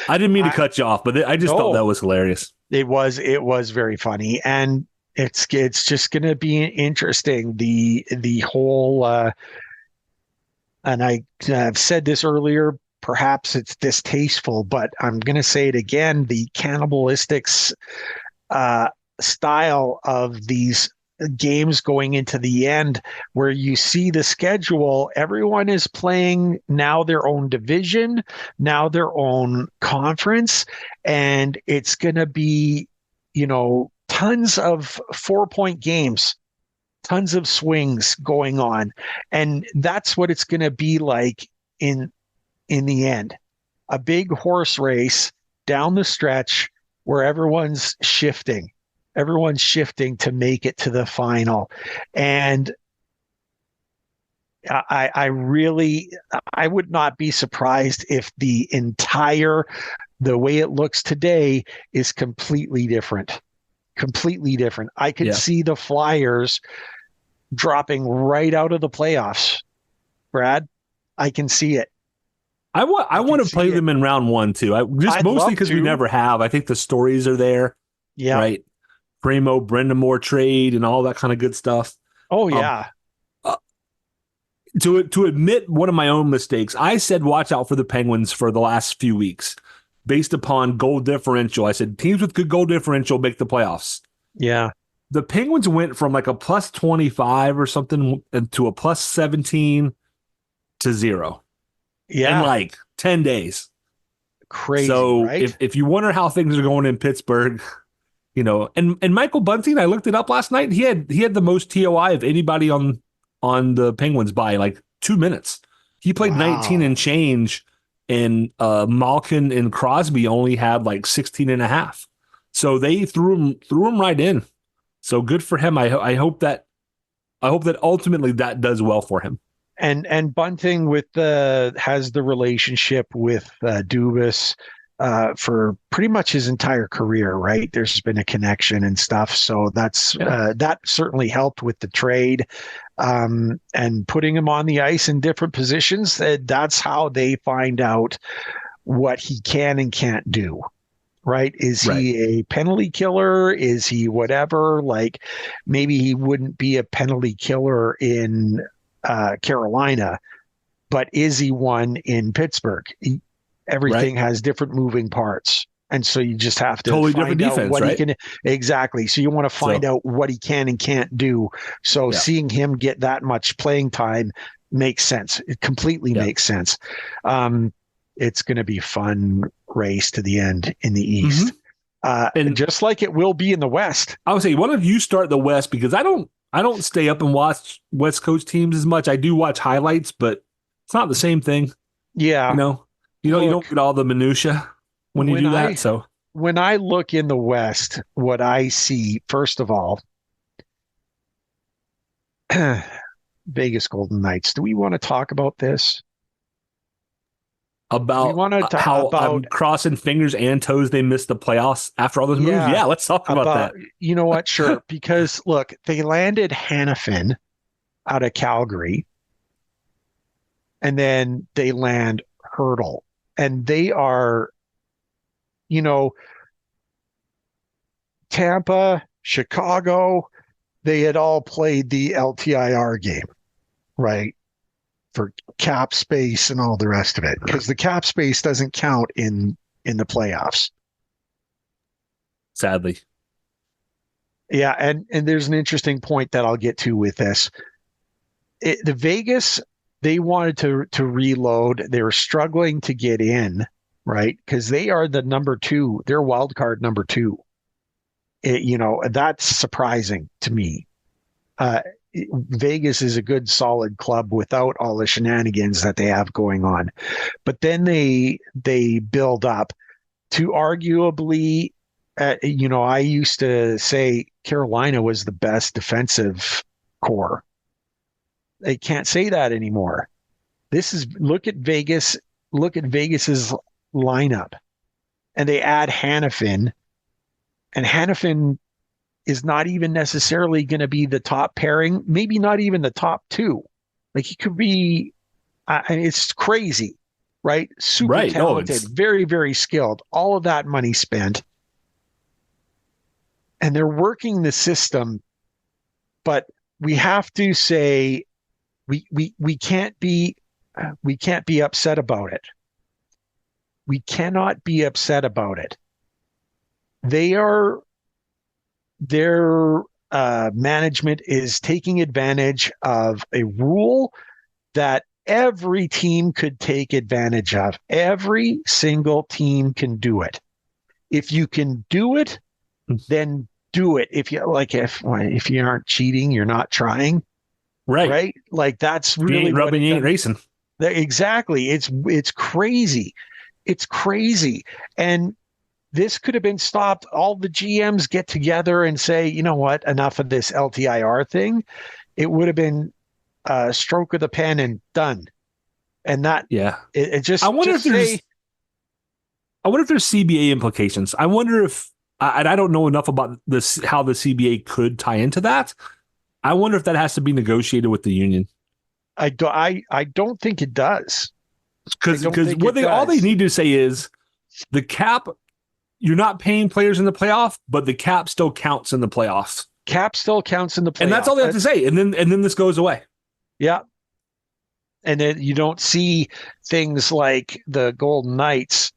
I didn't mean to cut you off, but I just thought that was hilarious. It was very funny, and it's just going to be interesting. The whole and I've said this earlier. Perhaps it's distasteful, but I'm going to say it again. The cannibalistic style of these games going into the end, where you see the schedule, everyone is playing now their own division, now their own conference, and it's going to be, tons of 4-point games, tons of swings going on. And that's what it's going to be like in the end, a big horse race down the stretch where everyone's shifting to make it to the final. And I would not be surprised if the way it looks today is completely different. I could see the Flyers dropping right out of the playoffs. Brad, I can see it. I want to play them in round 1 too. Mostly because we never have. I think the stories are there. Yeah. Right. Primo, Brendamore trade and all that kind of good stuff. Oh yeah. To admit one of my own mistakes, I said watch out for the Penguins for the last few weeks based upon goal differential. I said teams with good goal differential make the playoffs. Yeah. The Penguins went from like a plus 25 or something to a plus 17 to 0. Yeah. In like 10 days. Crazy, So right? if you wonder how things are going in Pittsburgh, and Michael Bunting, I looked it up last night. He had the most TOI of anybody on the Penguins by like 2 minutes. He played 19 and change, and Malkin and Crosby only had like 16 and a half. So they threw him right in. So good for him. I hope that ultimately that does well for him. And Bunting has the relationship with Dubas for pretty much his entire career, right? There's been a connection and stuff, so that certainly helped with the trade, and putting him on the ice in different positions. That's how they find out what he can and can't do. Right? Is he a penalty killer? Is he whatever? Like maybe he wouldn't be a penalty killer in Carolina, but is he one in Pittsburgh? Everything has different moving parts. And so you just have to totally find different out defense, what right? he can. Exactly. So you want to find out what he can and can't do. So seeing him get that much playing time makes sense. It completely makes sense. It's going to be a fun race to the end in the East. And just like it will be in the West. I would say, why don't you start the West? Because I don't stay up and watch West Coast teams as much. I do watch highlights, but it's not the same thing. Yeah. You don't get all the minutia when you do that. So when I look in the West, what I see, first of all, Vegas Golden Knights. Do we want to talk about this? About how I'm crossing fingers and toes they missed the playoffs after all those moves? Yeah, let's talk about that. You know what? Sure. Because, look, they landed Hanifin out of Calgary, and then they land Hurdle. And they are, Tampa, Chicago, they had all played the LTIR game, right? For cap space and all the rest of it, because the cap space doesn't count in the playoffs. Sadly. Yeah, and there's an interesting point that I'll get to with this. The Vegas, they wanted to reload. They were struggling to get in, right? Because they are the number 2. They're wild card number 2. That's surprising to me. Vegas is a good, solid club without all the shenanigans that they have going on. But then they build up to arguably, I used to say Carolina was the best defensive core. They can't say that anymore. Look at Vegas. Look at Vegas's lineup, and they add Hanifin, and Hanifin is not even necessarily going to be the top pairing, maybe not even the top 2. Like he could be, it's crazy, right? Super talented, very, very skilled, all of that money spent. And they're working the system, but we have to say we can't be upset about it. We cannot be upset about it. Their management is taking advantage of a rule that every team could take advantage of. Every single team can do it. If you can do it, then do it. If you aren't cheating, you're not trying. Right? Like that's really you ain't rubbing, you ain't racing. Exactly. It's crazy. It's crazy. And this could have been stopped. All the GMs get together and say, you know what, enough of this LTIR thing. It would have been a stroke of the pen and done. And that, it just, I wonder if there's CBA implications. I wonder if, and I don't know enough about this, how the CBA could tie into that. I wonder if that has to be negotiated with the union. I don't think it does. Because all they need to say is the cap. You're not paying players in the playoff, but the cap still counts in the playoffs. Cap still counts in the playoffs. And that's all they have to say. And then this goes away. Yeah. And then you don't see things like the Golden Knights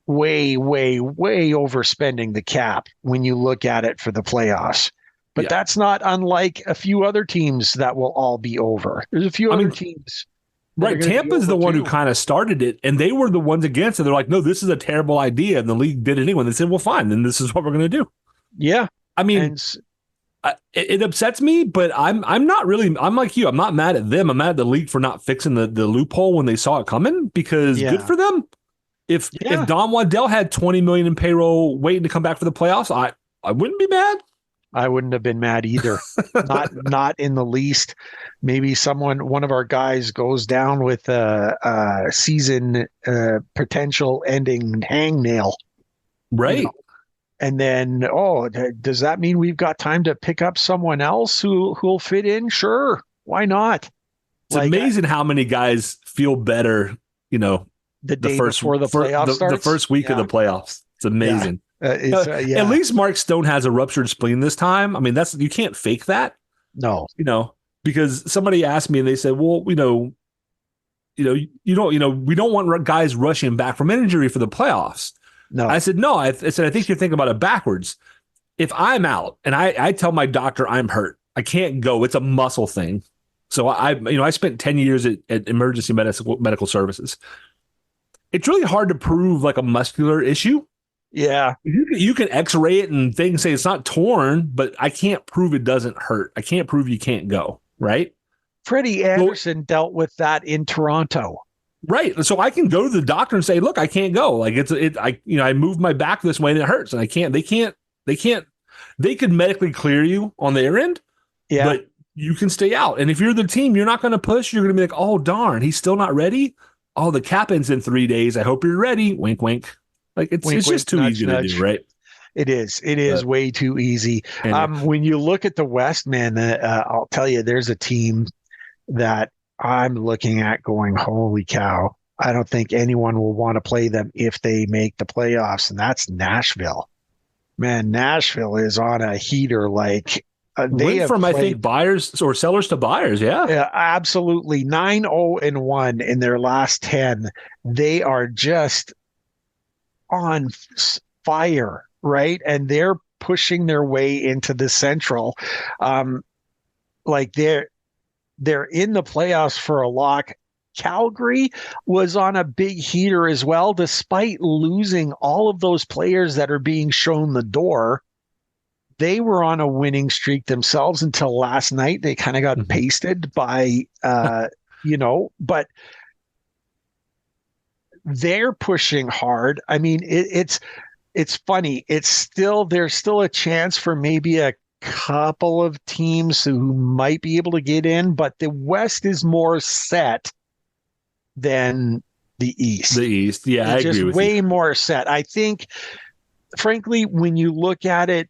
way, way, way overspending the cap when you look at it for the playoffs. But that's not unlike a few other teams that will all be over. There's a few other teams. Right. Tampa's the one who kind of started it, and they were the ones against it. They're like, no, this is a terrible idea. And the league did it anyway. They said, well, fine, then this is what we're going to do. Yeah. I mean, it upsets me, but I'm not really, I'm like you. I'm not mad at them. I'm mad at the league for not fixing the loophole when they saw it coming, because good for them. If Don Waddell had $20 million in payroll waiting to come back for the playoffs, I wouldn't be mad. I wouldn't have been mad either. Not in the least. Maybe one of our guys goes down with a season potential ending hangnail. Right. You know? And then, does that mean we've got time to pick up someone else who'll fit in? Sure. Why not? It's amazing how many guys feel better, the day before the playoffs starts. The first week of the playoffs. It's amazing. At least Mark Stone has a ruptured spleen this time. I mean, you can't fake that. No. Because somebody asked me and they said, well, we don't want guys rushing back from injury for the playoffs. No. I said, no. I said, I think you're thinking about it backwards. If I'm out and I tell my doctor I'm hurt, I can't go. It's a muscle thing. So I spent 10 years at emergency medical services. It's really hard to prove like a muscular issue. Yeah. You can x-ray it and things say it's not torn, but I can't prove it doesn't hurt. I can't prove you can't go, right? Freddie Anderson dealt with that in Toronto. Right. So I can go to the doctor and say, look, I can't go. Like I moved my back this way and it hurts and I can't, they could medically clear you on their end. Yeah. But you can stay out. And if you're the team, you're not going to push. You're going to be like, oh, darn, he's still not ready. Oh, the cap ends in 3 days. I hope you're ready. Wink, wink. Like it's just too easy to do, right? It is. It is way too easy. When you look at the West, man, I'll tell you, there's a team that I'm looking at going, holy cow. I don't think anyone will want to play them if they make the playoffs, and that's Nashville. Man, Nashville is on a heater. Like they went from, I think, buyers or sellers to buyers. Yeah, absolutely. 9-0-1 in their last 10. They are just on fire, right? And they're pushing their way into the Central. Like they're in the playoffs for a lock. Calgary was on a big heater as well, despite losing all of those players that are being shown the door. They were on a winning streak themselves until last night. They kind of got pasted by, but they're pushing hard. I mean, it's funny. There's still a chance for maybe a couple of teams who might be able to get in, but the West is more set than the East. The East, yeah, I agree with you. Just way more set. I think, frankly, when you look at it,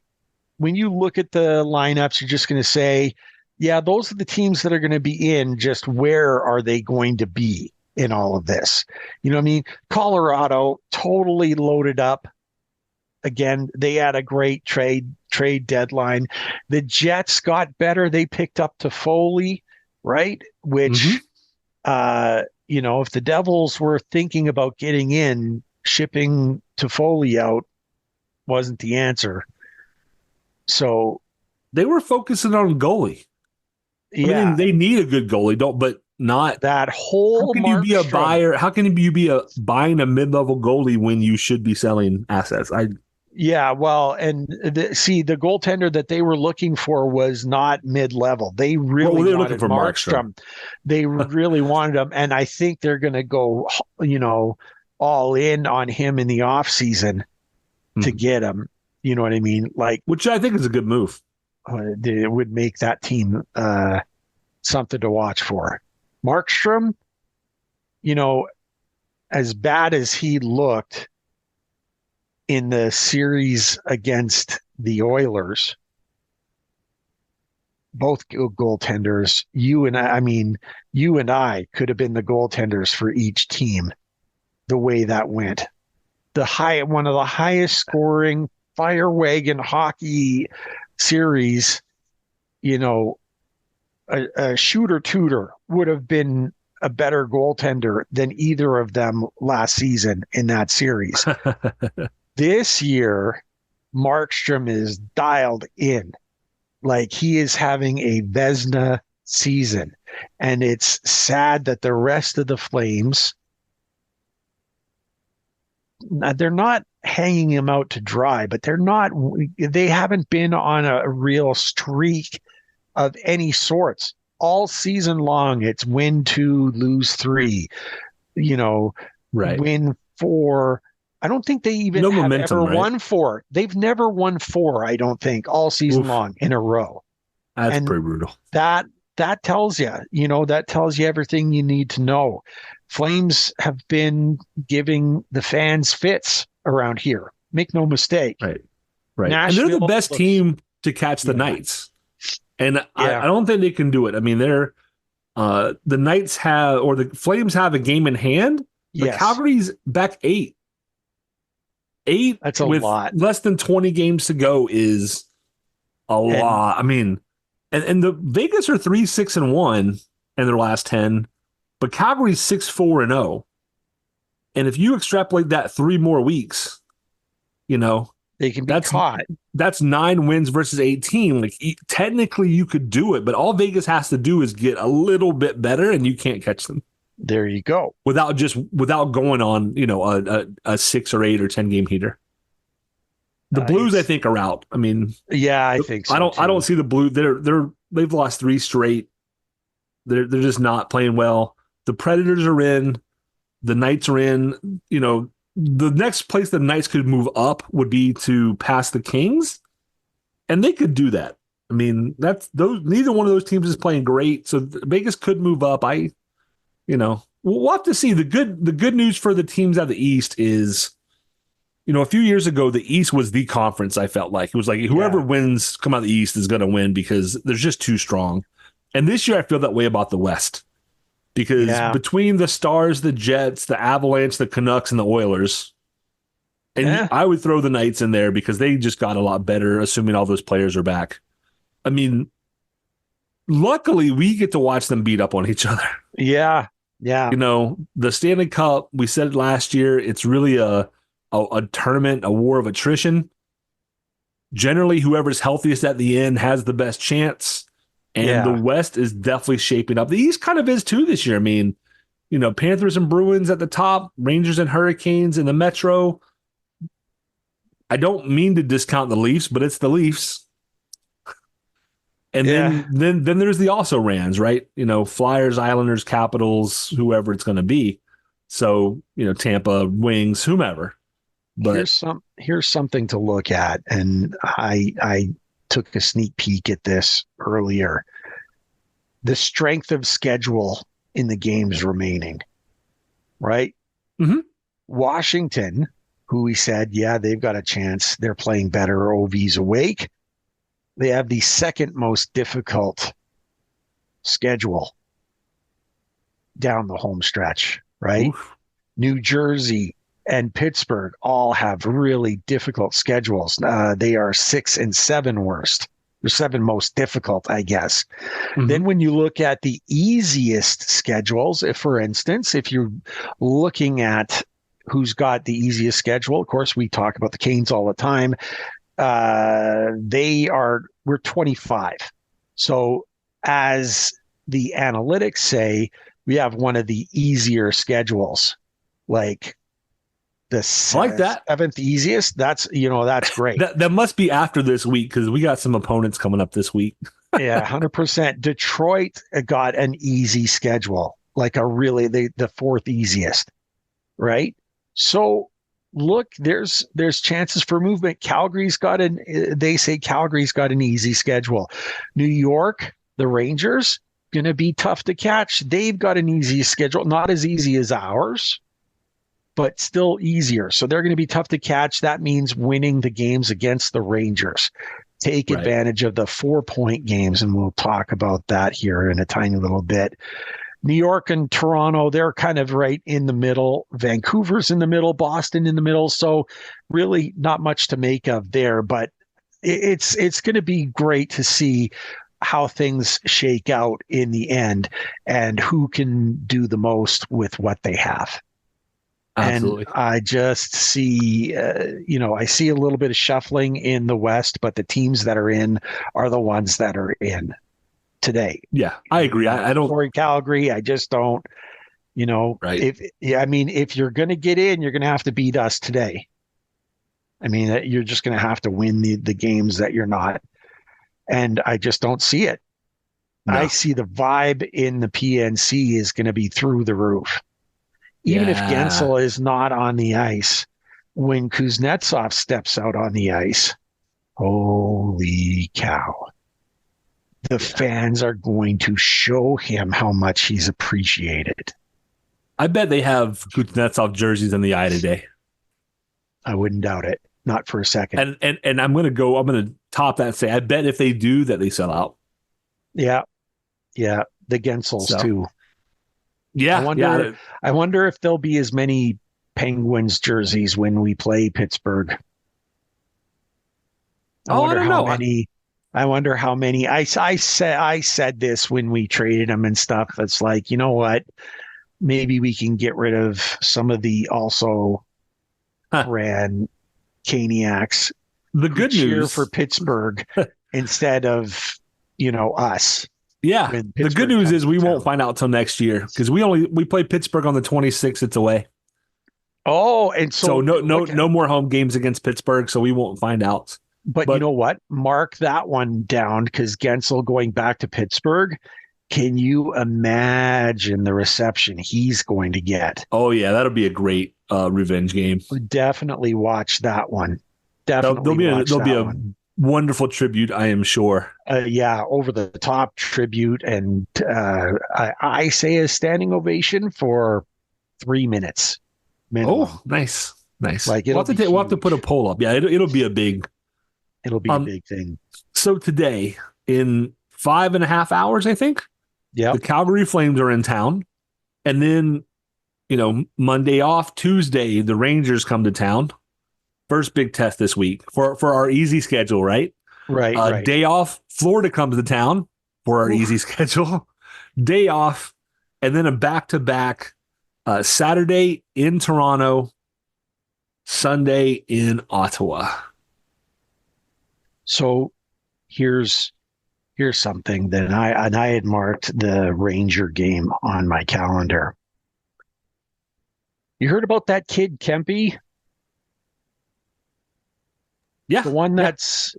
when you look at the lineups, you're just going to say, yeah, those are the teams that are going to be in. Just where are they going to be in all of this? You know what I mean? Colorado, totally loaded up. Again, they had a great trade deadline. The Jets got better. They picked up Toffoli, right? Which, if the Devils were thinking about getting in, shipping Toffoli out wasn't the answer. So they were focusing on goalie. Yeah, I mean, they need a good goalie, but not that whole. How can you be a buyer? How can you be buying a mid-level goalie when you should be selling assets? Yeah, well, and the goaltender that they were looking for was not mid-level. They really wanted for Markstrom. They really wanted him, and I think they're going to go, all in on him in the off season to get him. You know what I mean? Like, which I think is a good move. It would make that team something to watch for. Markstrom, as bad as he looked in the series against the Oilers, both goaltenders, you and I could have been the goaltenders for each team the way that went. One of the highest scoring fire wagon hockey series, a shooter tutor would have been a better goaltender than either of them last season in that series. This year, Markstrom is dialed in. Like, he is having a Vezina season. And it's sad that the rest of the Flames, they're not hanging him out to dry, but they haven't been on a real streak of any sorts all season long. It's win 2, lose 3, Right. win 4. I don't think they even No have momentum, ever right? won 4. They've never won 4, I don't think, all season Oof. long in a row. That's And pretty brutal. that tells you, that tells you everything you need to know. Flames have been giving the fans fits around here. Make no mistake. Right. And they're the Nashville best looks- team to catch the Yeah. Knights. And Yeah. I don't think they can do it. I mean, the Knights have, or the Flames have a game in hand. But Yes. Calgary's back 8. That's a with lot. less than 20 games to go is a lot. I mean, and the Vegas are 3-6-1 in their last 10, but Calgary's 6-4-0. And if you extrapolate that 3 more weeks, They can be caught. that's 9 wins versus 18. Like, technically you could do it, but all Vegas has to do is get a little bit better and you can't catch them. There you go. Without going on, a 6 or 8 or 10 game heater. The Blues, I think, are out. I mean, yeah, I think so. I don't see the Blues. They've lost 3 straight. They're just not playing well. The Predators are in. The Knights are in. The next place the Knights could move up would be to pass the Kings, and they could do that. I mean, neither one of those teams is playing great, so Vegas could move up. We'll have to see. The good news for the teams out of the East is, a few years ago, the East was the conference. I felt like it was like whoever wins come out of the East is going to win because they're just too strong. And this year I feel that way about the West because between the Stars, the Jets, the Avalanche, the Canucks, and the Oilers, and I would throw the Knights in there because they just got a lot better, assuming all those players are back. I mean, luckily we get to watch them beat up on each other. Yeah. Yeah. The Stanley Cup, we said it last year, it's really a tournament, a war of attrition. Generally, whoever's healthiest at the end has the best chance. And the West is definitely shaping up. The East kind of is too this year. I mean, Panthers and Bruins at the top, Rangers and Hurricanes in the Metro. I don't mean to discount the Leafs, but it's the Leafs. And then there's the also rans, right? Flyers, Islanders, Capitals, whoever it's going to be. So, Tampa, Wings, whomever. But here's something to look at, and I took a sneak peek at this earlier. The strength of schedule in the games remaining, right? Mm-hmm. Washington, who we said, they've got a chance. They're playing better. OV's awake. They have the second most difficult schedule down the home stretch, right? Oof. New Jersey and Pittsburgh all have really difficult schedules. They are 6 and 7 worst. They're 7 most difficult, I guess. Mm-hmm. Then when you look at the easiest schedules, for instance, if you're looking at who's got the easiest schedule, of course, we talk about the Canes all the time. We're 25. So as the analytics say, we have one of the easier schedules, like the seventh easiest. That's great. that must be after this week because we got some opponents coming up this week. Yeah, 100%. Detroit got an easy schedule, like the 4th easiest, right? So look, there's chances for movement. They say Calgary's got an easy schedule. New York, the Rangers, going to be tough to catch. They've got an easy schedule, not as easy as ours, but still easier. So they're going to be tough to catch. That means winning the games against the Rangers. Take advantage of the 4-point games, and we'll talk about that here in a tiny little bit. New York and Toronto, they're kind of right in the middle. Vancouver's in the middle, Boston in the middle. So really not much to make of there, but it's going to be great to see how things shake out in the end and who can do the most with what they have. Absolutely. And I just see, I see a little bit of shuffling in the West, but the teams that are in are the ones that are in. today. Yeah, I agree. I don't. For Calgary, I just don't. Right. If you're going to get in, you're going to have to beat us today. I mean, you're just going to have to win the games that you're not. And I just don't see it. No. I see the vibe in the PNC is going to be through the roof. Even if Gensel is not on the ice, when Kuznetsov steps out on the ice, holy cow. The fans are going to show him how much he's appreciated. I bet they have Kuznetsov jerseys in the eye today. I wouldn't doubt it. Not for a second. And I'm going to top that and say, I bet if they do that, they sell out. Yeah. Yeah. The Gensels too. Yeah. I wonder if there'll be as many Penguins jerseys when we play Pittsburgh. I wonder how many. I said this when we traded them and stuff. It's like, you know what? Maybe we can get rid of some of the also ran Caniacs. The good news for Pittsburgh instead of us. Yeah. The good news is we won't find out till next year because we play Pittsburgh on the 26th. It's away. Oh, and so no more home games against Pittsburgh, so we won't find out. But you know what? Mark that one down because Gensel going back to Pittsburgh. Can you imagine the reception he's going to get? Oh, yeah. That'll be a great revenge game. Definitely watch that one. There'll be a wonderful tribute, I am sure. Over the top tribute. And I say a standing ovation for 3 minutes. Minimum. Oh, nice. Like we'll have to put a poll up. Yeah, it'll be a big. It'll be a big thing. So today, in 5.5 hours, I think. Yeah. The Calgary Flames are in town. And then, Monday off, Tuesday, the Rangers come to town. First big test this week for our easy schedule, right? Right. Day off, Florida comes to town for our easy schedule. Day off, and then a back-to-back Saturday in Toronto, Sunday in Ottawa. So here's something that I had marked the Ranger game on my calendar. You heard about that kid Kempe? Yeah, the one that's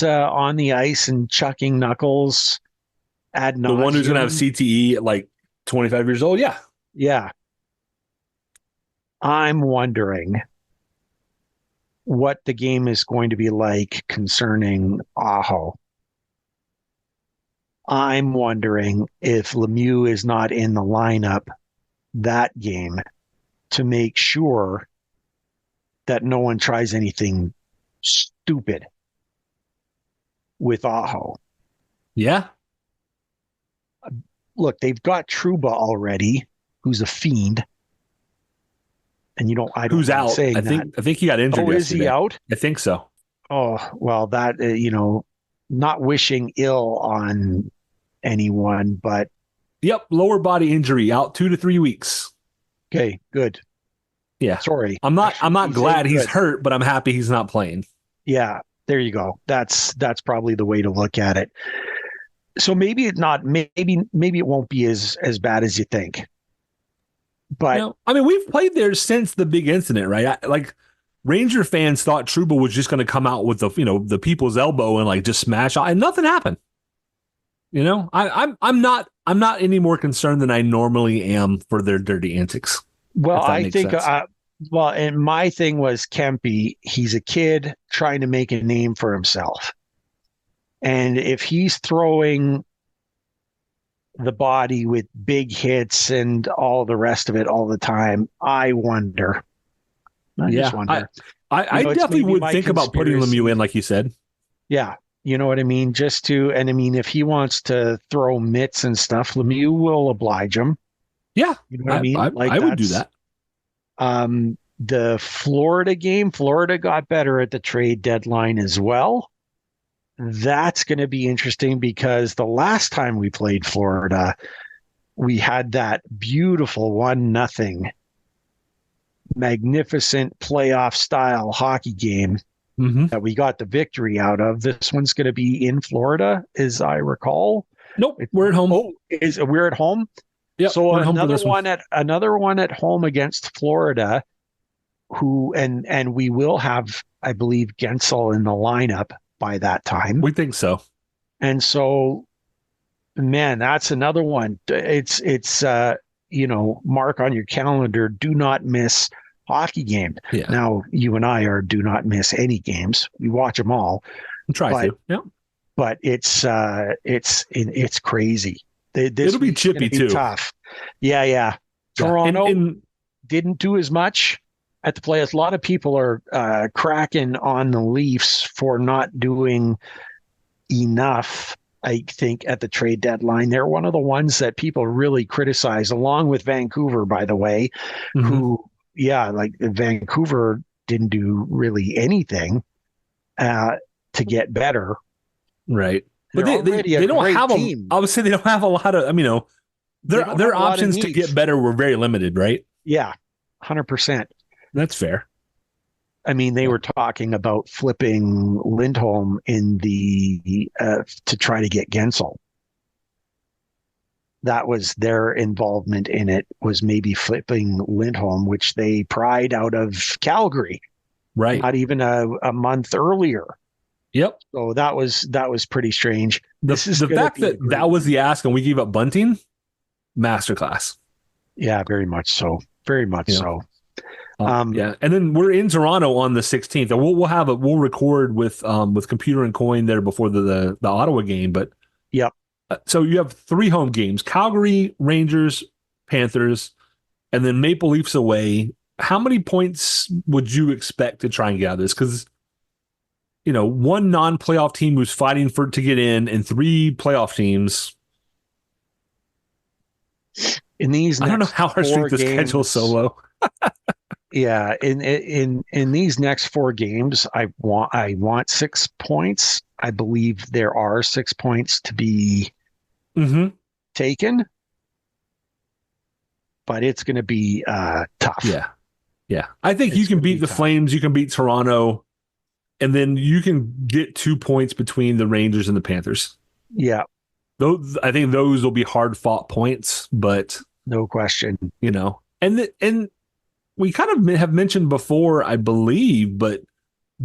on the ice and chucking knuckles ad nauseum. The one who's gonna have CTE at like 25 years old. Yeah. Yeah. I'm wondering what the game is going to be like concerning Aho. I'm wondering if Lemieux is not in the lineup that game to make sure that no one tries anything stupid with Aho. Yeah. Look, they've got Trouba already, who's a fiend. And who's out? I think he got injured. Oh, yesterday. Is he out? I think so. Oh, well, that not wishing ill on anyone, but yep, lower body injury, out 2 to 3 weeks. Okay, good. Yeah, sorry. I'm not glad he's hurt, but I'm happy he's not playing. Yeah, there you go. That's probably the way to look at it. So maybe it won't be as bad as you think. But we've played there since the big incident, right? Ranger fans thought Trouba was just going to come out with the people's elbow and just smash, and nothing happened. I'm not any more concerned than I normally am for their dirty antics. Well, I think and my thing was Kempe. He's a kid trying to make a name for himself, and if he's throwing the body with big hits and all the rest of it all the time, I wonder. Just wonder. I definitely would think about putting Lemieux in, like you said. Yeah. You know what I mean? If he wants to throw mitts and stuff, Lemieux will oblige him. Yeah. You know what I mean? I would do that. The Florida game, Florida got better at the trade deadline as well. That's going to be interesting because the last time we played Florida, we had that beautiful 1-0 magnificent playoff style hockey game that we got the victory out of. This one's going to be in Florida, as I recall. Nope, we're at home. Oh, we're at home? Yep, So we're at home for this one. another one at home against Florida, who and we will have, I believe, Gensel in the lineup by that time. We think so. And so, man, that's another one. It's mark on your calendar. Do not miss hockey game. Yeah. Now, you and I do not miss any games. We watch them all. Try to. Yeah. But it's crazy. It'll be chippy too. Tough. Yeah. Toronto and didn't do as much at the playoffs. A lot of people are cracking on the Leafs for not doing enough, I think, at the trade deadline. They're one of the ones that people really criticize, along with Vancouver, by the way, who, like Vancouver didn't do really anything to get better. Right. But they don't have team. I would say they don't have a lot of, their options to get better were very limited, right? Yeah, 100%. That's fair. I mean, they were talking about flipping Lindholm in the to try to get Gensel. That was their involvement in it, was maybe flipping Lindholm, which they pried out of Calgary, right? Not even a month earlier. Yep. So that was pretty strange. The fact that was the ask and we gave up Bunting, masterclass. Yeah, very much so. Very much so. And then we're in Toronto on the 16th, and we'll record with Computer and Coin there before the Ottawa game. But yep. So you have 3 home games: Calgary, Rangers, Panthers, and then Maple Leafs away. How many points would you expect to try and get out of this? Because one non-playoff team who's fighting to get in, and 3 playoff teams. In these, I don't know how our strength of schedule is so low. Yeah, in these next 4 games, I want 6 points. I believe there are 6 points to be taken, but it's going to be tough. Yeah. I think you can beat the Flames, you can beat Toronto, and then you can get 2 points between the Rangers and the Panthers. Yeah, I think those will be hard fought points, but no question. And we kind of have mentioned before, I believe, but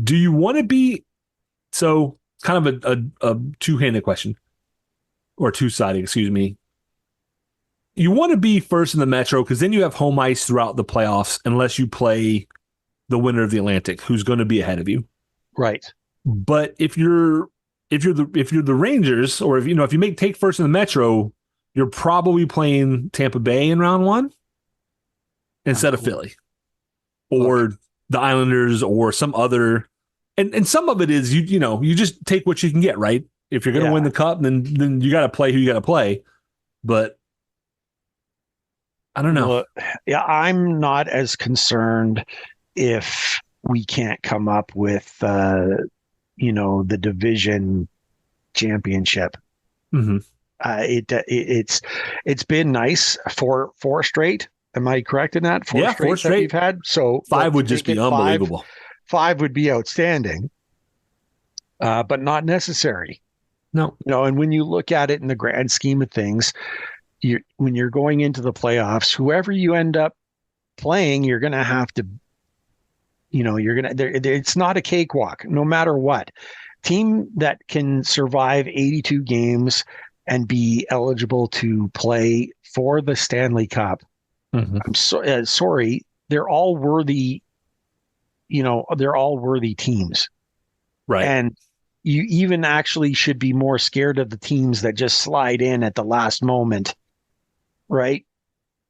do you want to be, so kind of a two-handed question, or two-sided, excuse me. You want to be first in the Metro because then you have home ice throughout the playoffs unless you play the winner of the Atlantic, who's going to be ahead of you. Right. But if you're the Rangers, or if you take first in the Metro, you're probably playing Tampa Bay in round 1 instead of Philly. Or the Islanders, or some other, and some of it is you just take what you can get, right? If you're going to win the cup, then you got to play who you got to play. But I don't know. Well, yeah, I'm not as concerned if we can't come up with the division championship. Mm-hmm. It's been nice for 4 straight. Am I correct in that? 4 straight that we've had. So 5 would just be unbelievable. 5 would be outstanding, but not necessary. No. And when you look at it in the grand scheme of things, when you're going into the playoffs, whoever you end up playing, you're going to have to, it's not a cakewalk, no matter what. Team that can survive 82 games and be eligible to play for the Stanley Cup. Mm-hmm. I'm sorry. They're all worthy. They're all worthy teams, right? And you even actually should be more scared of the teams that just slide in at the last moment, right?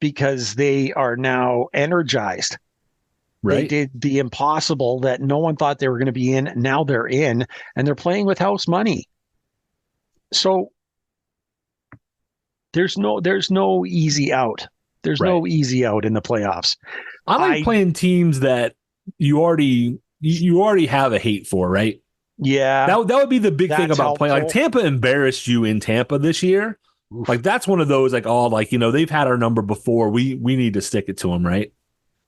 Because they are now energized. Right. They did the impossible that no one thought they were going to be in. Now they're in, and they're playing with house money. So there's no easy out. There's no easy out in the playoffs. I like playing teams that you already have a hate for, right? Yeah. That would be the big thing about helpful. playing. Like Tampa embarrassed you in Tampa this year. Oof. Like that's one of those they've had our number before. We need to stick it to them, right?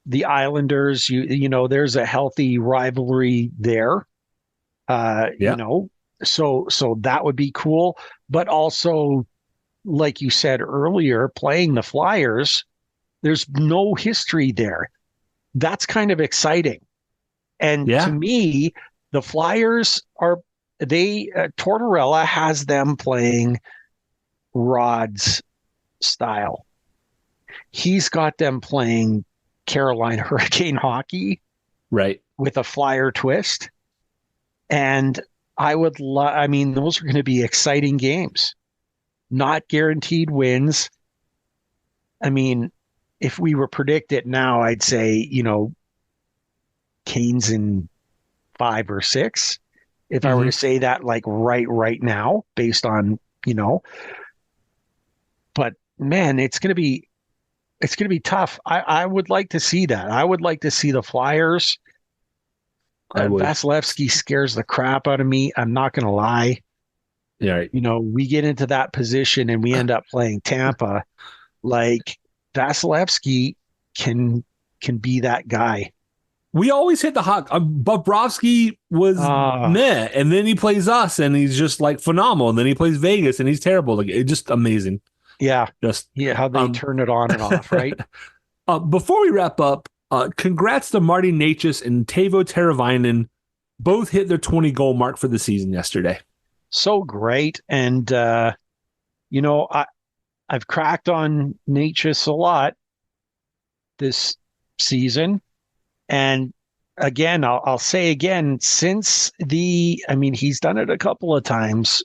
The Islanders, there's a healthy rivalry there. So that would be cool, but also like you said earlier, playing the Flyers, there's no history there. That's kind of exciting. And to me, the Flyers Tortorella has them playing Rod's style. He's got them playing Carolina Hurricane hockey, right, with a Flyer twist. And those are going to be exciting games, not guaranteed wins. I mean, if we were predict it now, I'd say, Canes in 5 or 6. If I were to say that like right now, based on, but man, it's going to be tough. I would like to see that. I would like to see the Flyers. Vasilevsky scares the crap out of me. I'm not going to lie. Yeah, right. We get into that position and we end up playing Tampa. Like Vasilevsky can be that guy. We always hit the hot. Bobrovsky was meh, and then he plays us, and he's just like phenomenal. And then he plays Vegas, and he's terrible. Like it's just amazing. Yeah, just how they turn it on and off, right? Before we wrap up, congrats to Marty Necas and Teuvo Teravainen. Both hit their 20-goal mark for the season yesterday. So great, and I've cracked on Necas a lot this season. And again, I'll say again, since he's done it a couple of times,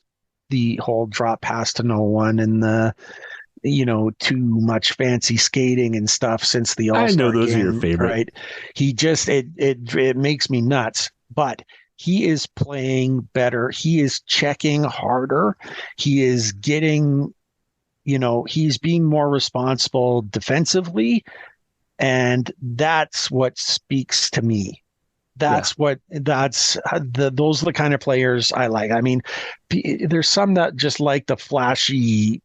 the whole drop pass to no one and the, too much fancy skating and stuff since the All-Star I know those game, are your favorite. Right? He just, it makes me nuts, but he is playing better. He is checking harder. He is getting, he's being more responsible defensively. And that's what speaks to me. Those are the kind of players I like. I mean, there's some that just like the flashy,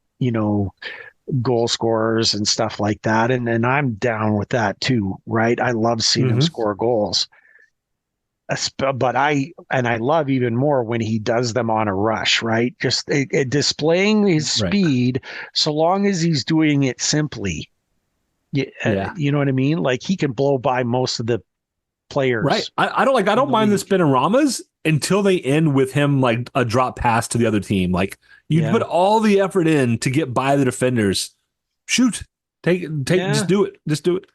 goal scorers and stuff like that. And I'm down with that too, right? I love seeing him score goals. But I love even more when he does them on a rush, right? Just displaying his speed, so long as he's doing it simply. Yeah, you know what I mean? Like he can blow by most of the players. Right. I don't mind the spinoramas until they end with him like a drop pass to the other team. Like you put all the effort in to get by the defenders. Shoot. Just do it. Just do it.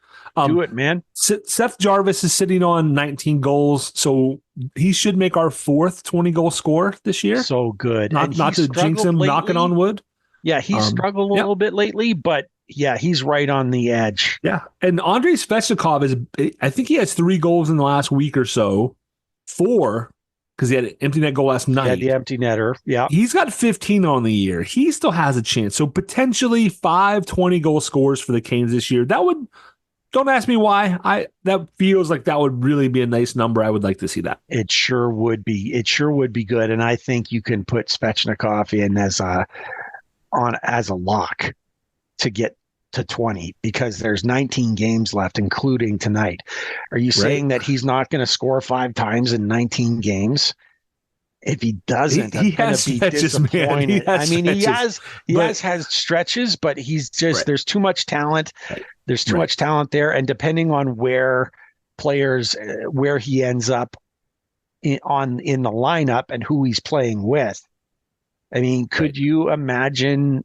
Do it, man. Seth Jarvis is sitting on 19 goals, so he should make our 4th 20-goal scorer this year. So good. Not to jinx him, knocking on wood. Yeah, he struggled a little bit lately, but yeah, he's right on the edge. Yeah. And Andrei Svechnikov I think he has 3 goals in the last week or so. 4, because he had an empty net goal last night. Yeah, the empty netter. Yeah. He's got 15 on the year. He still has a chance. So potentially 5 20-goal scores for the Canes this year. Don't ask me why. That feels like that would really be a nice number. I would like to see that. It sure would be. It sure would be good. And I think you can put Svechnikov in as a lock to get to 20 because there's 19 games left, including tonight. Are you saying that he's not going to score 5 times in 19 games? If he doesn't, he has be stretches, disappointed. Man. He has stretches, but he's just there's too much talent. There's too much talent there, and depending on where he ends up in the lineup and who he's playing with. I mean, could you imagine?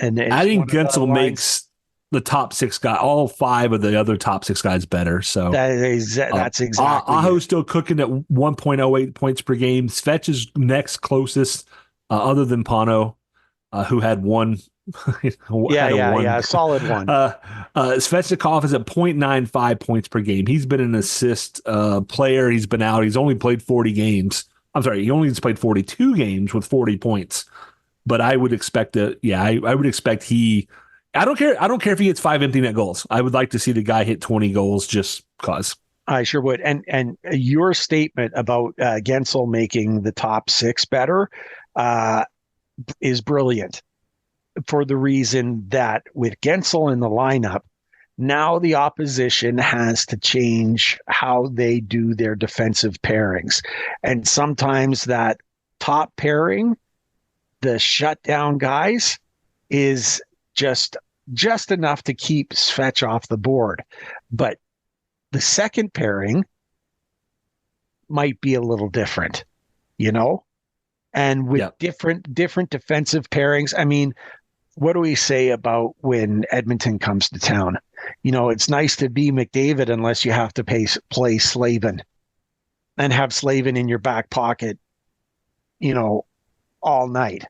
And adding Gensel makes the top 6 guys, all 5 of the other top 6 guys better. So that's exactly. Aho's still cooking at 1.08 points per game. Svech is next closest, other than Pano, who had one. A solid one. Svechnikov is at 0.95 points per game. He's been an assist player. He's been out. He's only played 40 games. I'm sorry, he only played 42 games with 40 points. But I would expect that. Yeah, I would expect he. I don't care if he gets 5 empty net goals. I would like to see the guy hit 20 goals just cause. I sure would. And your statement about Gensel making the top 6 better is brilliant for the reason that with Gensel in the lineup, now the opposition has to change how they do their defensive pairings. And sometimes that top pairing, the shutdown guys, is just enough to keep Svech off the board. But the second pairing might be a little different, and with different defensive pairings. I mean, what do we say about when Edmonton comes to town? It's nice to be McDavid unless you have to play Slavin and have Slavin in your back pocket, all night.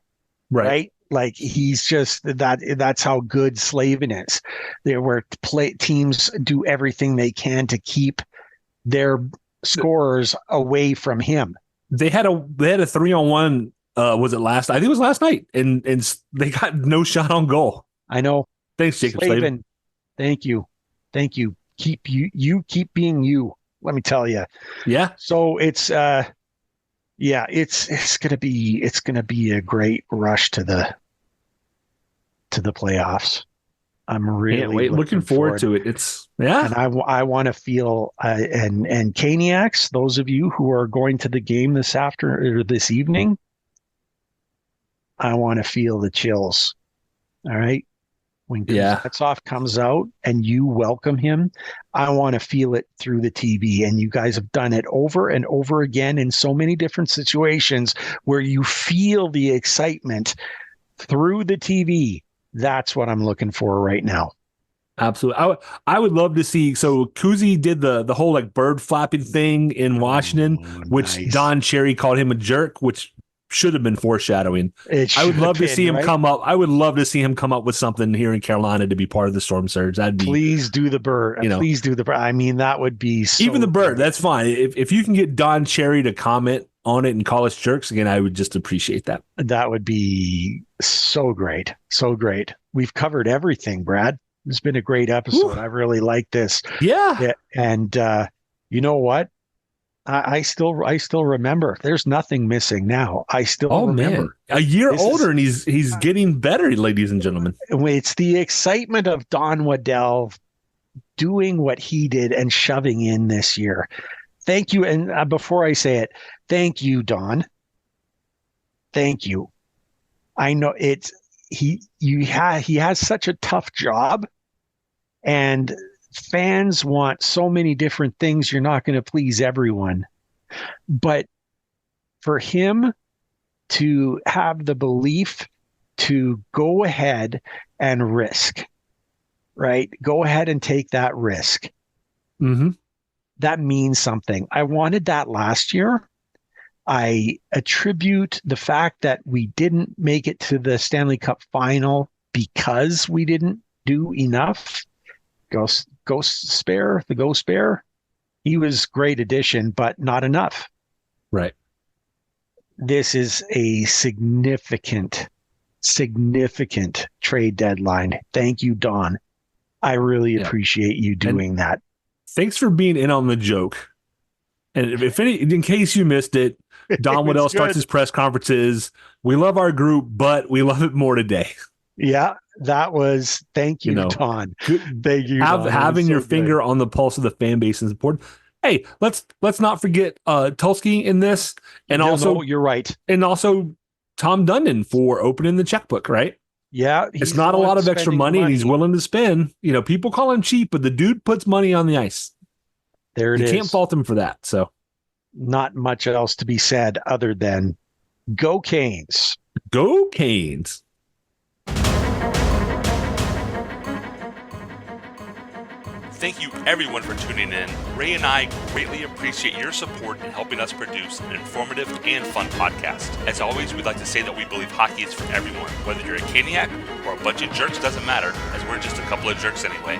Right? Like he's just that's how good Slavin is. Where teams do everything they can to keep their scorers away from him. They had a 3-on-1. Was it last? I think it was last night, and they got no shot on goal. I know. Thanks, Jacob Slavin. Thank you. Keep keep being you. Let me tell you. Yeah. So it's it's gonna be a great rush to the playoffs. I'm really looking forward to it. And I want to feel and Caniacs, those of you who are going to the game this evening, I want to feel the chills. All right. When Kuznetsov comes out and you welcome him, I want to feel it through the TV. And you guys have done it over and over again in so many different situations where you feel the excitement through the TV. That's what I'm looking for right now. Absolutely. I would love to see. So Kuzi did the whole like bird flapping thing in Washington, which nice. Don Cherry called him a jerk, which should have been foreshadowing. I would love to see him come up. I would love to see him come up with something here in Carolina to be part of the Storm Surge. Please do the bird. Please do the bird. I mean, that would be so even the bird. Great. That's fine. If you can get Don Cherry to comment on it and call us jerks again, I would just appreciate that. That would be so great. So great. We've covered everything, Brad. It's been a great episode. I really like this. Yeah. And you know what? I still remember. There's nothing missing now. I still remember. Man. A year older, and he's getting better, ladies and gentlemen. It's the excitement of Don Waddell doing what he did and shoving in this year. Thank you. And before I say it, thank you, Don. Thank you. I know he has such a tough job, and fans want so many different things. You're not going to please everyone, but for him to have the belief to go ahead and risk, right? Go ahead and take that risk. Mm-hmm. That means something. I wanted that last year. I attribute the fact that we didn't make it to the Stanley Cup final because we didn't do enough. Ghost Spare. He was great addition, but not enough. Right. This is a significant trade deadline. Thank you, Don. I really appreciate you doing that. Thanks for being in on the joke. And in case you missed it, Don Waddell starts his press conferences. We love our group, but we love it more today. Yeah, that was thank you, Don. Thank you. Having your finger on the pulse of the fan base is important. Hey, let's not forget Tulski in this, and also you're right, and also Tom Dundon for opening the checkbook. Right? Yeah, it's not a lot of extra money, and he's willing to spend. People call him cheap, but the dude puts money on the ice. There it is. You can't fault him for that. So, not much else to be said other than go Canes. Go Canes. Thank you everyone for tuning in. Ray and I greatly appreciate your support in helping us produce an informative and fun podcast. As always, we'd like to say that we believe hockey is for everyone. Whether you're a Caniac or a bunch of jerks, doesn't matter, as we're just a couple of jerks anyway.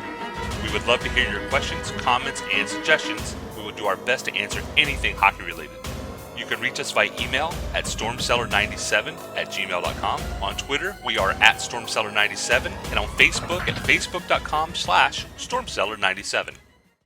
We would love to hear your questions, comments, and suggestions. We will do our best to answer anything hockey related. You can reach us via email at stormcellar97@gmail.com. On Twitter, we are at stormcellar97, and on Facebook at facebook.com/stormcellar97.